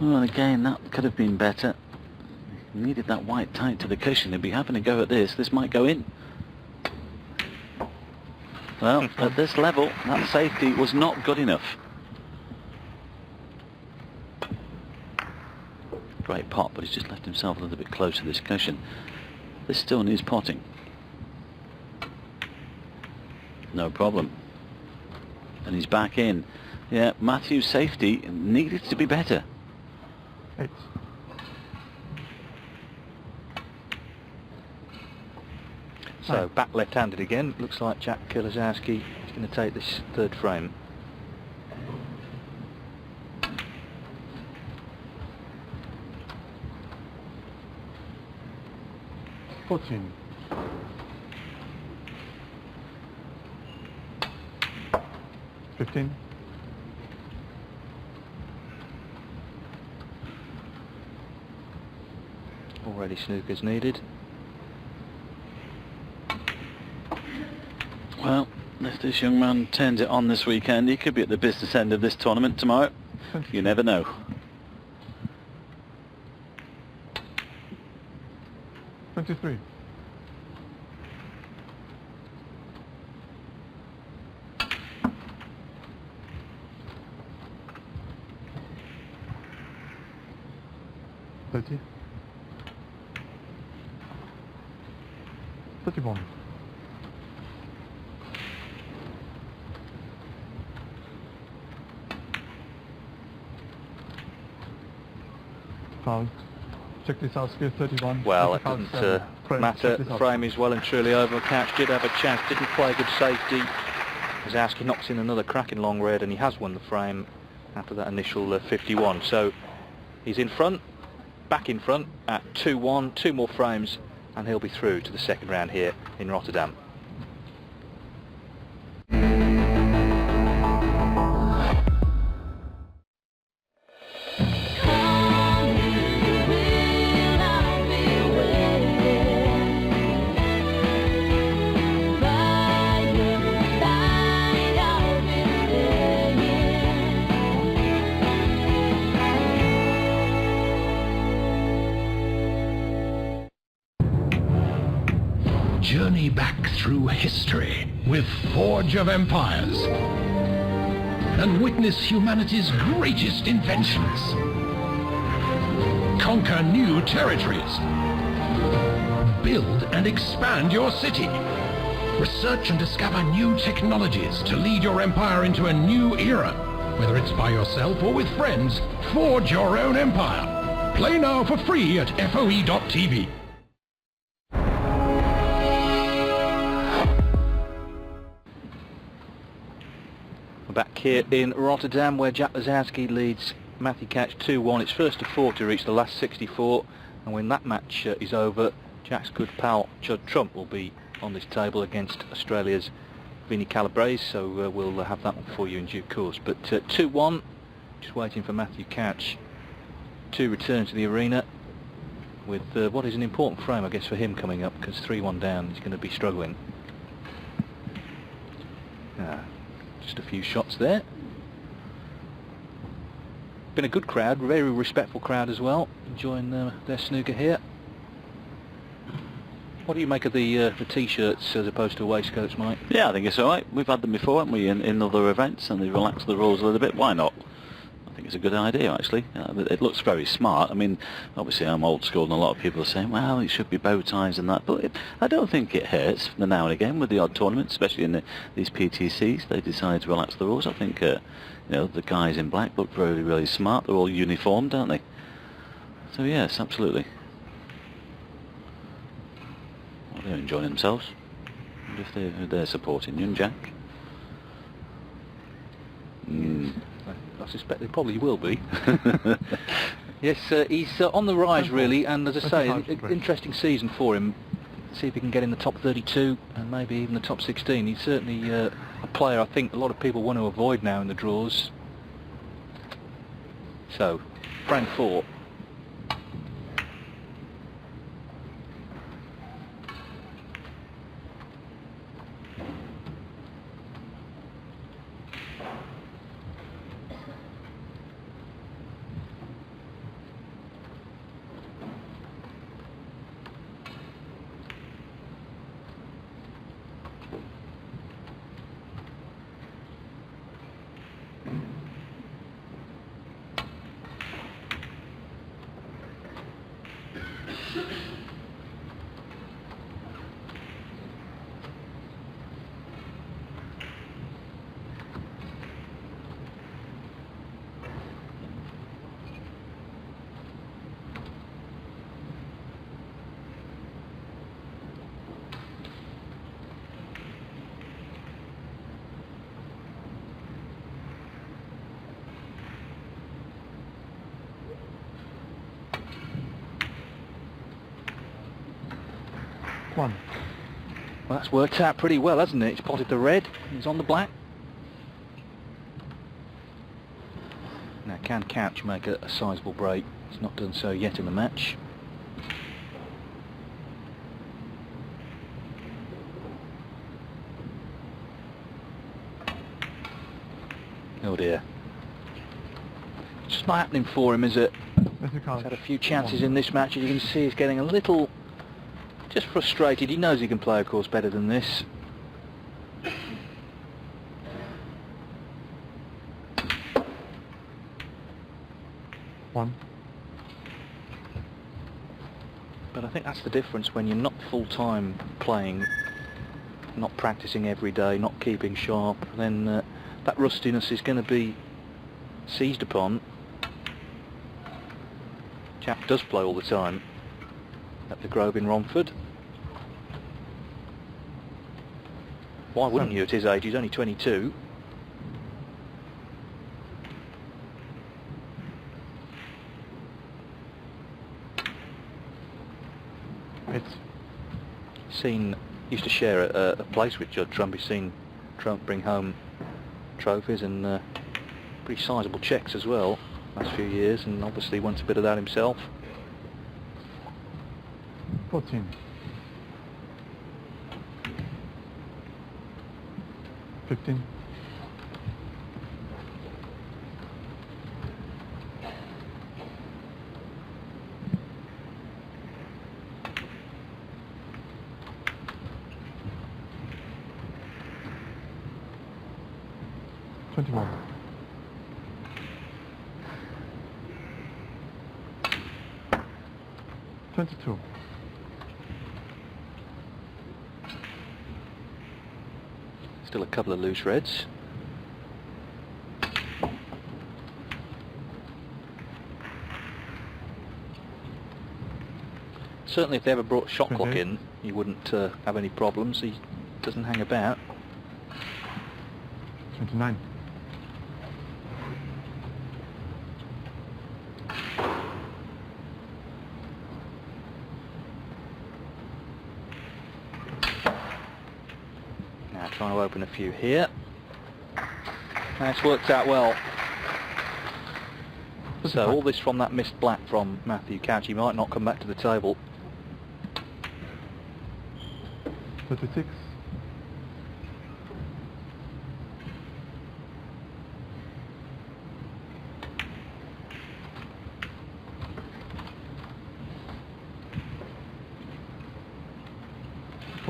Oh, and again, that could have been better. Needed that white tight to the cushion. He'd be having a go at this. This might go in. Well, at this level, that safety was not good enough. Great pot, but he's just left himself a little bit close to this cushion. This still needs potting. No problem. And he's back in. Yeah, Matthew's safety needed to be better. 8. So back left-handed again. Looks like Jack Lisowski is going to take this third frame. $14. 15. Already snookers needed. Well, if this young man turns it on this weekend, he could be at the business end of this tournament tomorrow. You never know. 23. $30. 31. Foul. Check Lisowski, 31. Well, it doesn't matter. The frame is well and truly over. Couch did have a chance, didn't play good safety. Lisowski knocks in another cracking long red, and he has won the frame after that initial 51. So he's in front, back in front at 2-1, 2 more frames, and he'll be through to the second round here in Rotterdam. Journey back through history with Forge of Empires and witness humanity's greatest inventions. Conquer new territories. Build and expand your city. Research and discover new technologies to lead your empire into a new era. Whether it's by yourself or with friends, forge your own empire. Play now for free at FOE.tv. We're back here in Rotterdam, where Jack Lisowski leads MatthewCouch 2-1. It's first to 4 to reach the last 64, and when that match is over, Jack's good pal Judd Trump will be on this table against Australia's Vinnie Calabrese, so we'll have that one for you in due course. But 2-1, just waiting for MatthewCouch to return to the arena with what is an important frame, I guess, for him coming up, because 3-1 down, he's going to be struggling. Just a few shots there. been a good crowd, very respectful crowd as well, enjoying their snooker here. What do you make of the t-shirts as opposed to waistcoats, Mike? Yeah, I think it's all right. We've had them before, haven't we, in other events, and they relax the rules a little bit. Why not? I think it's a good idea, actually. It looks very smart. I mean, obviously I'm old school, and a lot of people are saying, well, it should be bow ties and that, but I don't think it hurts now and again with the odd tournaments, especially in these PTCs. They decide to relax the rules. I think, you know, the guys in black look really, really smart. They're all uniformed, aren't they? So yes, absolutely. Well, they're enjoying themselves. I wonder if they're supporting you and Jack. I suspect they probably will be. Yes, he's on the rise really, and as I say, an interesting season for him. See if he can get in the top 32 and maybe even the top 16. He's certainly a player I think a lot of people want to avoid now in the draws. So, frame 4. One. Well, that's worked out pretty well, hasn't it? He's potted the red, he's on the black. Now, can Couch make a sizable break? He's not done so yet in the match. Oh dear. It's just not happening for him, is it? He's had a few chances in this match. As you can see, he's getting a little just frustrated. He knows he can play, of course, better than this. One. But I think that's the difference when you're not full-time playing, not practicing every day, not keeping sharp, then that rustiness is going to be seized upon. Chap does play all the time at the Grove in Romford. Why wouldn't you at his age? He's only 22. Used to share a place with Judd Trump. He's seen Trump bring home trophies and pretty sizable checks as well last few years, and obviously wants a bit of that himself. 14. 15. 21. 22. Still a couple of loose reds. Certainly if they ever brought shot clock in, you wouldn't have any problems. He doesn't hang about. 29. 'Now trying to open a few here. That's worked out well. So all this from that missed black from Matthew Couch. He might not come back to the table. 36.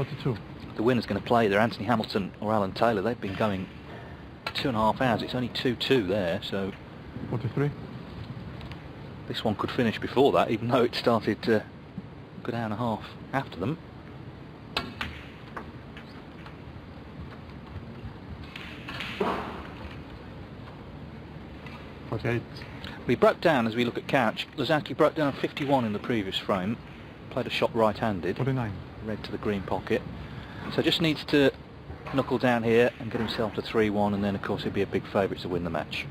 42. The winner's going to play either Anthony Hamilton or Alan Taylor. They've been going 2.5 hours. It's only 2-2 there, so 43. this one could finish before that, even though it started a good hour and a half after them. .48. We broke down, as we look at Couch, Lisowski broke down 51 in the previous frame, played a shot right-handed, 49. red to the green pocket, so just needs to knuckle down here and get himself to 3-1, and then of course he'd be a big favourite to win the match.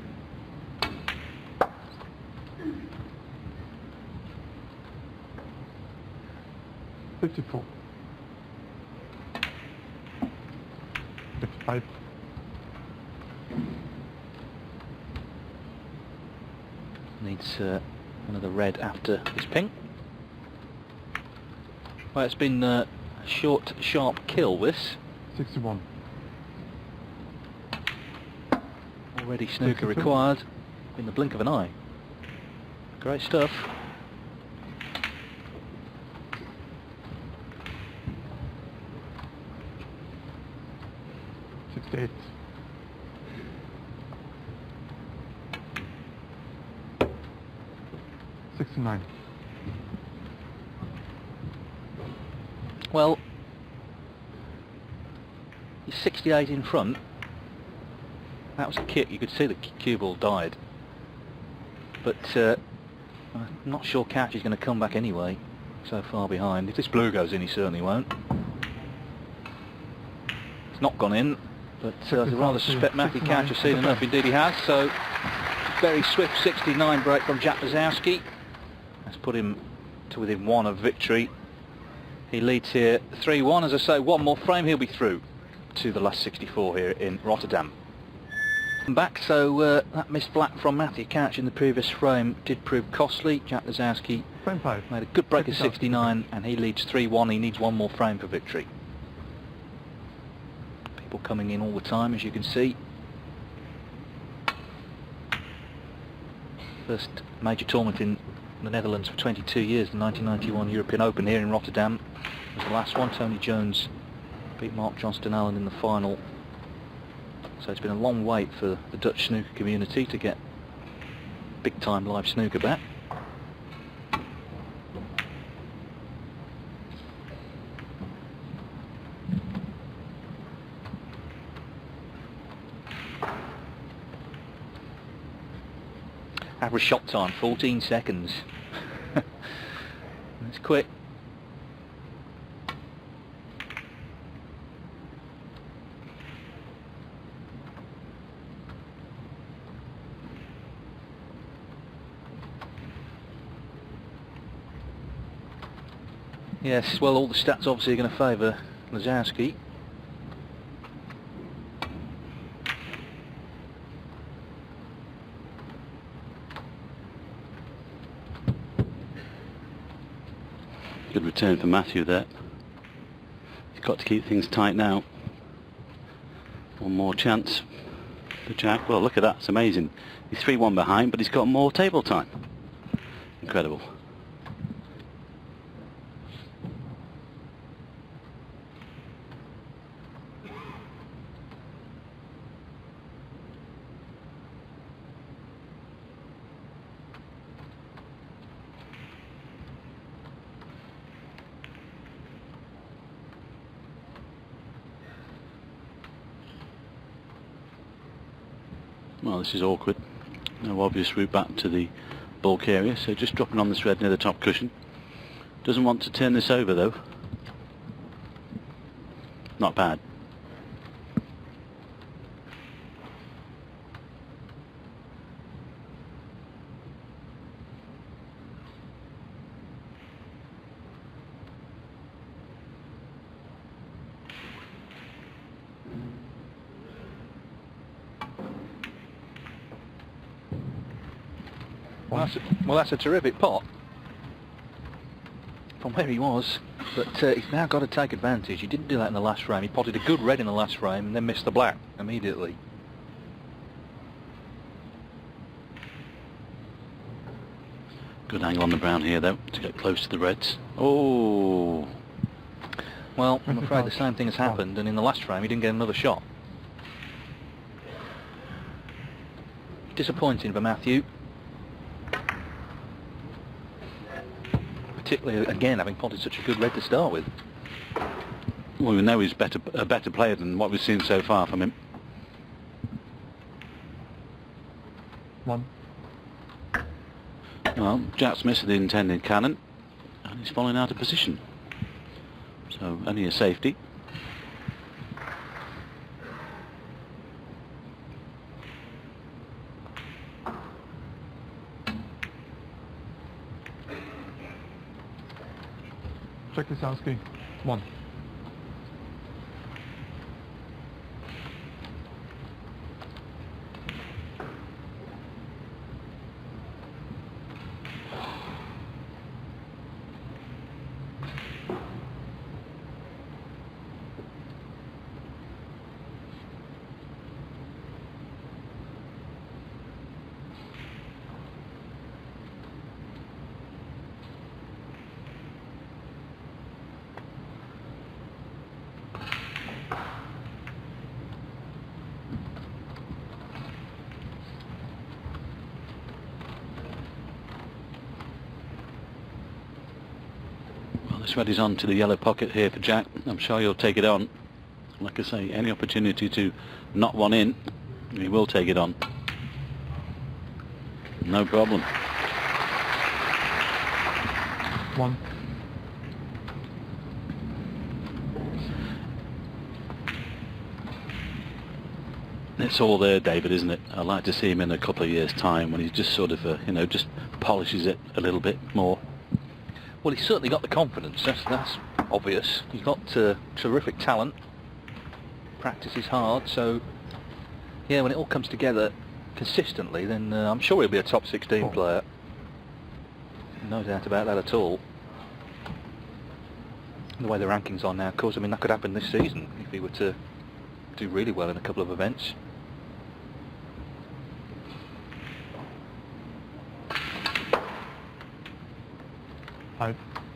.54. 55. Needs another red after this ping. Well, it's been a short, sharp kill, this. 61. Already snooker 62. required in the blink of an eye. Great stuff. .68. .69. Well, he's 68 in front. That was a kick. You could see the cue ball died. But I'm not sure Couch is going to come back anyway, so far behind. If this blue goes in, he certainly won't. It's not gone in, but I rather suspect Matthew Couch has seen enough. Indeed he has, so very swift 69 break from Jack Lisowski. That's put him to within 1 of victory. He leads here 3-1. As I say, one more frame, he'll be through to the last 64 here in Rotterdam. Back, so that missed black from Matthew Couch in the previous frame did prove costly. Jack Lisowski Frame 5. made a good break of 69 and he leads 3-1. He needs one more frame for victory. People coming in all the time, as you can see. First major tournament in the Netherlands for 22 years, the 1991 European Open here in Rotterdam was the last one. Tony Jones beat Mark Johnston Allen in the final. So it's been a long wait for the Dutch snooker community to get big time live snooker back. Average shot time 14 seconds. It's quick. Yes, well, all the stats obviously are going to favour Lisowski. Good return for Matthew there. He's got to keep things tight now. One more chance for Jack. Well, look at that, it's amazing. He's 3-1 behind, but he's got more table time. Incredible. Well, this is awkward. No obvious route back to the bulk area, so just dropping on this red near the top cushion. Doesn't want to turn this over though. Not bad. Well, that's a terrific pot from where he was, but he's now got to take advantage. He didn't do that in the last frame. He potted a good red in the last frame and then missed the black immediately. Good angle on the brown here though, to get close to the reds. Oh! Well, I'm Matthew afraid the Couch. same thing has happened, and in the last frame he didn't get another shot. Disappointing for Matthew. Particularly, again, having potted such a good red to start with. Well, we know he's a better player than what we've seen so far from him. 1. Well, Jack's missed the intended cannon, and he's falling out of position. So, only a safety. Check Lisowski. 1. This red is on to the yellow pocket here for Jack. I'm sure he'll take it on. Like I say, any opportunity to knock one in, he will take it on. No problem. 1. It's all there, David, isn't it? I'd like to see him in a couple of years' time when he's just sort of, you know, just polishes it a little bit more. Well, he's certainly got the confidence, that's obvious. He's got terrific talent, practices hard, so yeah, when it all comes together consistently, then I'm sure he'll be a top 16 player. No doubt about that at all. The way the rankings are now, of course, I mean, that could happen this season if he were to do really well in a couple of events.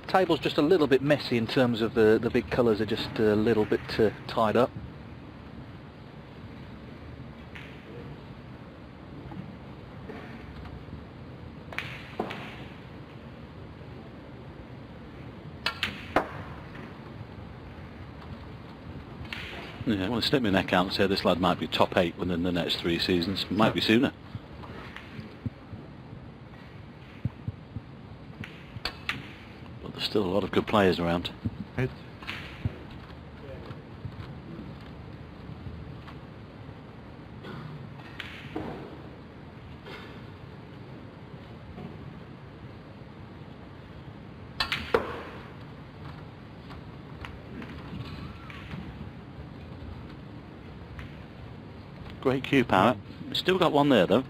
Table's just a little bit messy in terms of the big colours are just a little bit tied up. Yeah, well, stick my neck out and say this lad might be top 8 within the next 3 seasons. Might be sooner. There's still a lot of good players around. 8. Great cue power. Still got one there though.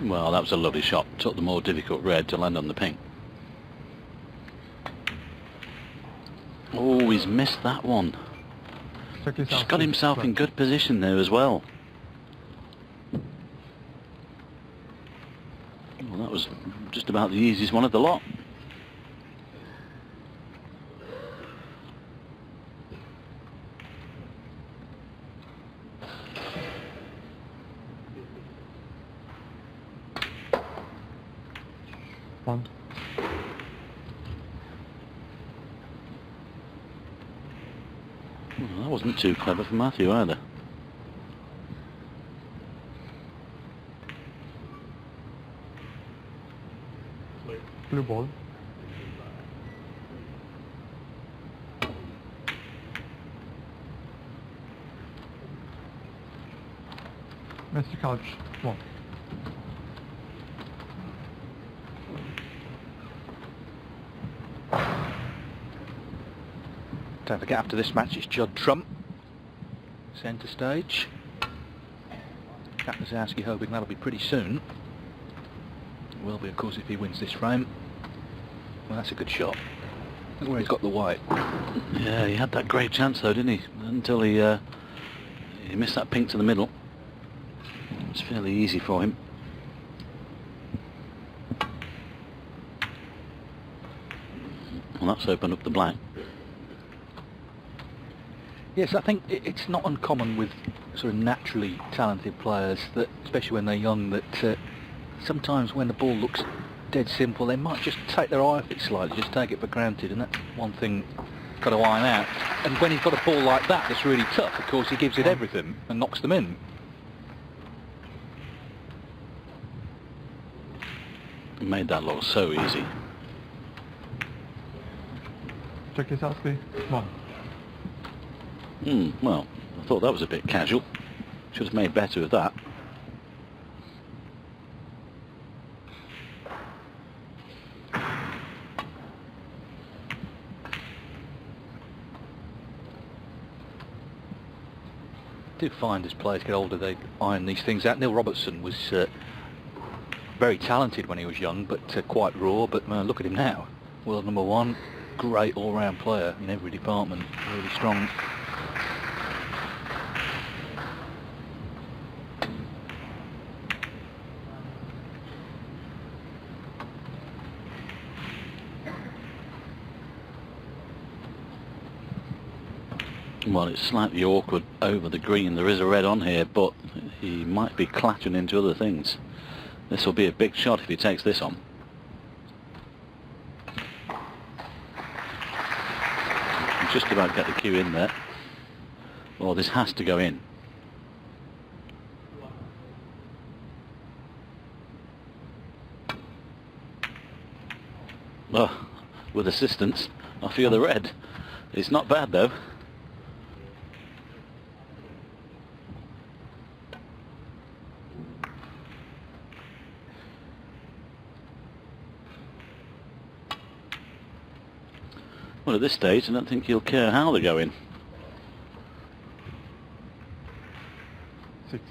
Well, that was a lovely shot. Took the more difficult red to land on the pink. Oh, he's missed that one. He's got himself in good position there as well. Well, that was just about the easiest one of the lot. One. Well, that wasn't too clever for Matthew either. Blue ball. MatthewCouch. 1. Don't forget, after this match, it's Judd Trump, centre stage. Jack Lisowski hoping that'll be pretty soon. It will be, of course, if he wins this frame. Well, that's a good shot. Look where he's got the white. Yeah, he had that great chance though, didn't he? Until he missed that pink to the middle. It's fairly easy for him. Well, that's opened up the black. Yes, I think it's not uncommon with sort of naturally talented players, that, especially when they're young, that sometimes when the ball looks dead simple, they might just take their eye off it slightly, just take it for granted, and that's one thing got to iron out. And when he's got a ball like that that's really tough, of course he gives it everything and knocks them in. Made that look so easy. Check Lisowski. 1. Well, I thought that was a bit casual. Should have made better with that. I do find as players get older they iron these things out. Neil Robertson was very talented when he was young, but quite raw, but look at him now. World number 1, great all-round player in every department, really strong. Well, it's slightly awkward over the green. There is a red on here, but he might be clattering into other things. This will be a big shot if he takes this on. Just about get the cue in there. Well, this has to go in. Oh, with assistance, I feel the red. It's not bad though. Well, at this stage, I don't think he'll care how they go in. 6.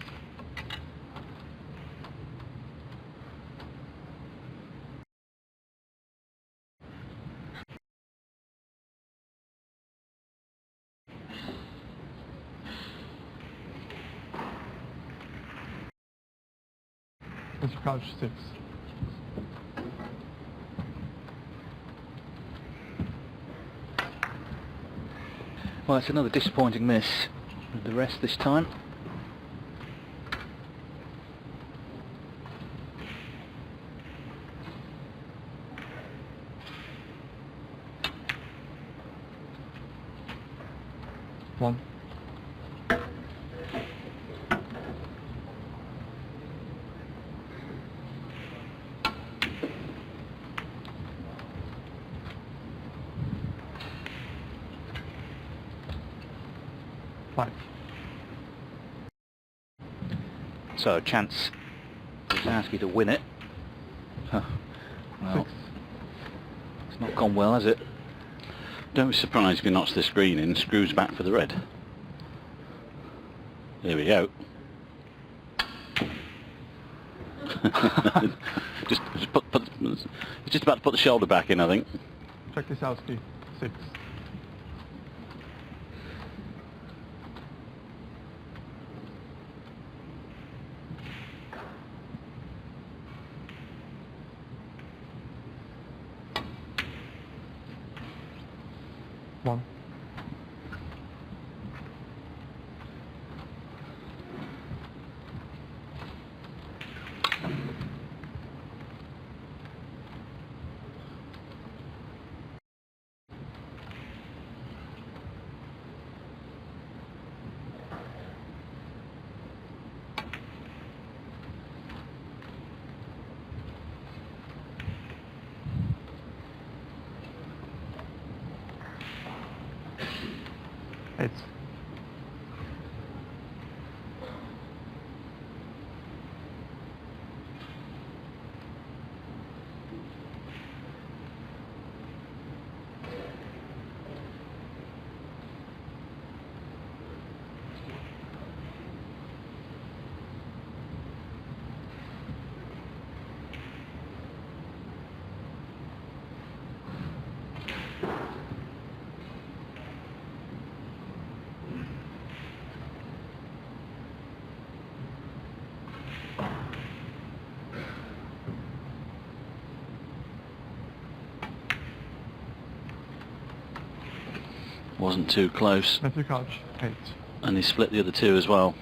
MatthewCouch 6. Well, it's another disappointing miss with the rest this time. One. Five. So a chance for Lisowski to win it. Huh. Well, 6. it's not gone well, has it? Don't be surprised if he knocks this green in, screws back for the red. There we go. just he's just about to put the shoulder back in, I think. Check Lisowski 6. One. Wasn't too close. MatthewCouch, 8. And he split the other two as well.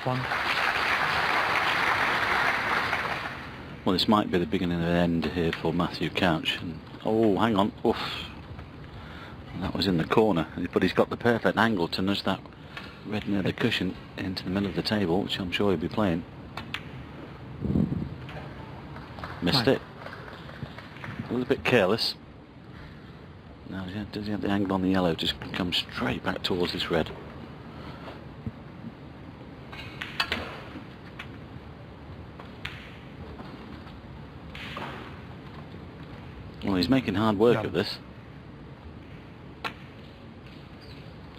One. Well, this might be the beginning of an end here for MatthewCouch. And, oh, hang on. Oof. That was in the corner, but he's got the perfect angle to nudge that red near the cushion into the middle of the table, which I'm sure he'll be playing. Missed it. A little bit careless. Now, does he have the angle on the yellow? Just come straight back towards this red. Well, he's making hard work of this.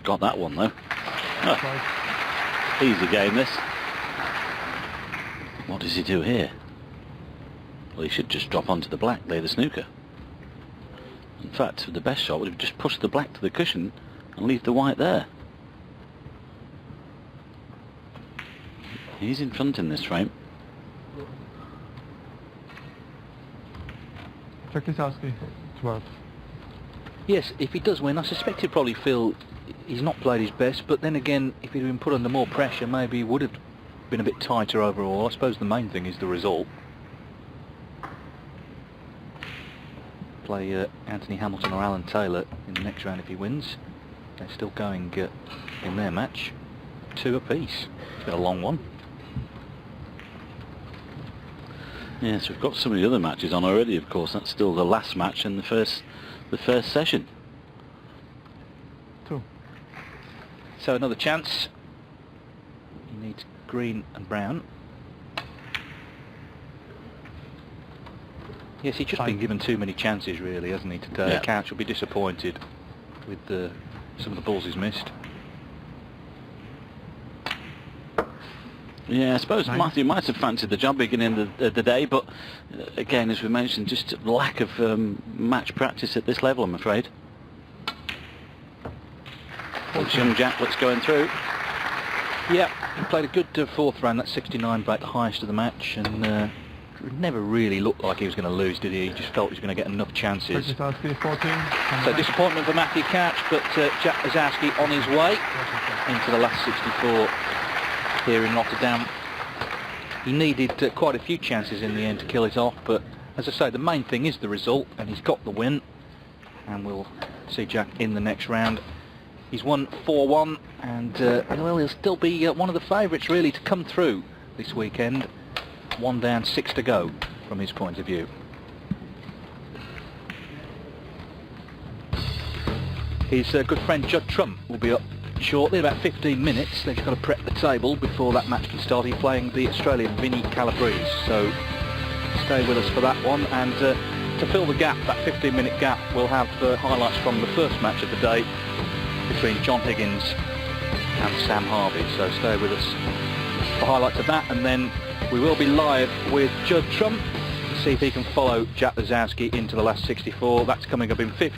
Got that one though. Oh, easy game this. What does he do here? Well, he should just drop onto the black, lay the snooker. In fact, the best shot would have just pushed the black to the cushion and leave the white there. He's in front in this frame. Check Lisowski, 12. Yes, if he does win, I suspect he'd probably feel he's not played his best, but then again, if he'd been put under more pressure, maybe he would have been a bit tighter overall. I suppose the main thing is the result. Play Anthony Hamilton or Alan Taylor in the next round if he wins. They're still going in their match 2 apiece. It's been a long one. Yes, we've got some of the other matches on already, of course. That's still the last match in the first session. 2. So another chance. He needs green and brown. Yes, he's just been given too many chances really, hasn't he, today? Yeah. Couch will be disappointed with some of the balls he's missed. Yeah, I suppose Matthew might have fancied the job beginning of the day, but again, as we mentioned, just lack of match practice at this level, I'm afraid. Young Jack looks going through. Yeah, he played a good 4th round, that's 69, about the highest of the match, and never really looked like he was going to lose, did he? He just felt he was going to get enough chances. Check Lisowski, 14. So disappointment for MatthewCouch, but Jack Lisowski on his way into the last 64 here in Rotterdam. He needed quite a few chances in the end to kill it off, but as I say, the main thing is the result, and he's got the win, and we'll see Jack in the next round. He's won 4-1, and well, he'll still be one of the favourites really to come through this weekend. 1 down, 6 to go from his point of view. His good friend Judd Trump will be up shortly, about 15 minutes. They've just got to prep the table before that match can start. He's playing the Australian Vinnie Calabrese, so stay with us for that one. And to fill the gap, that 15-minute gap, we'll have highlights from the first match of the day between John Higgins and Sam Harvey. So stay with us for highlights of that, and then we will be live with Judd Trump to see if he can follow Jack Lisowski into the last 64. That's coming up in 50.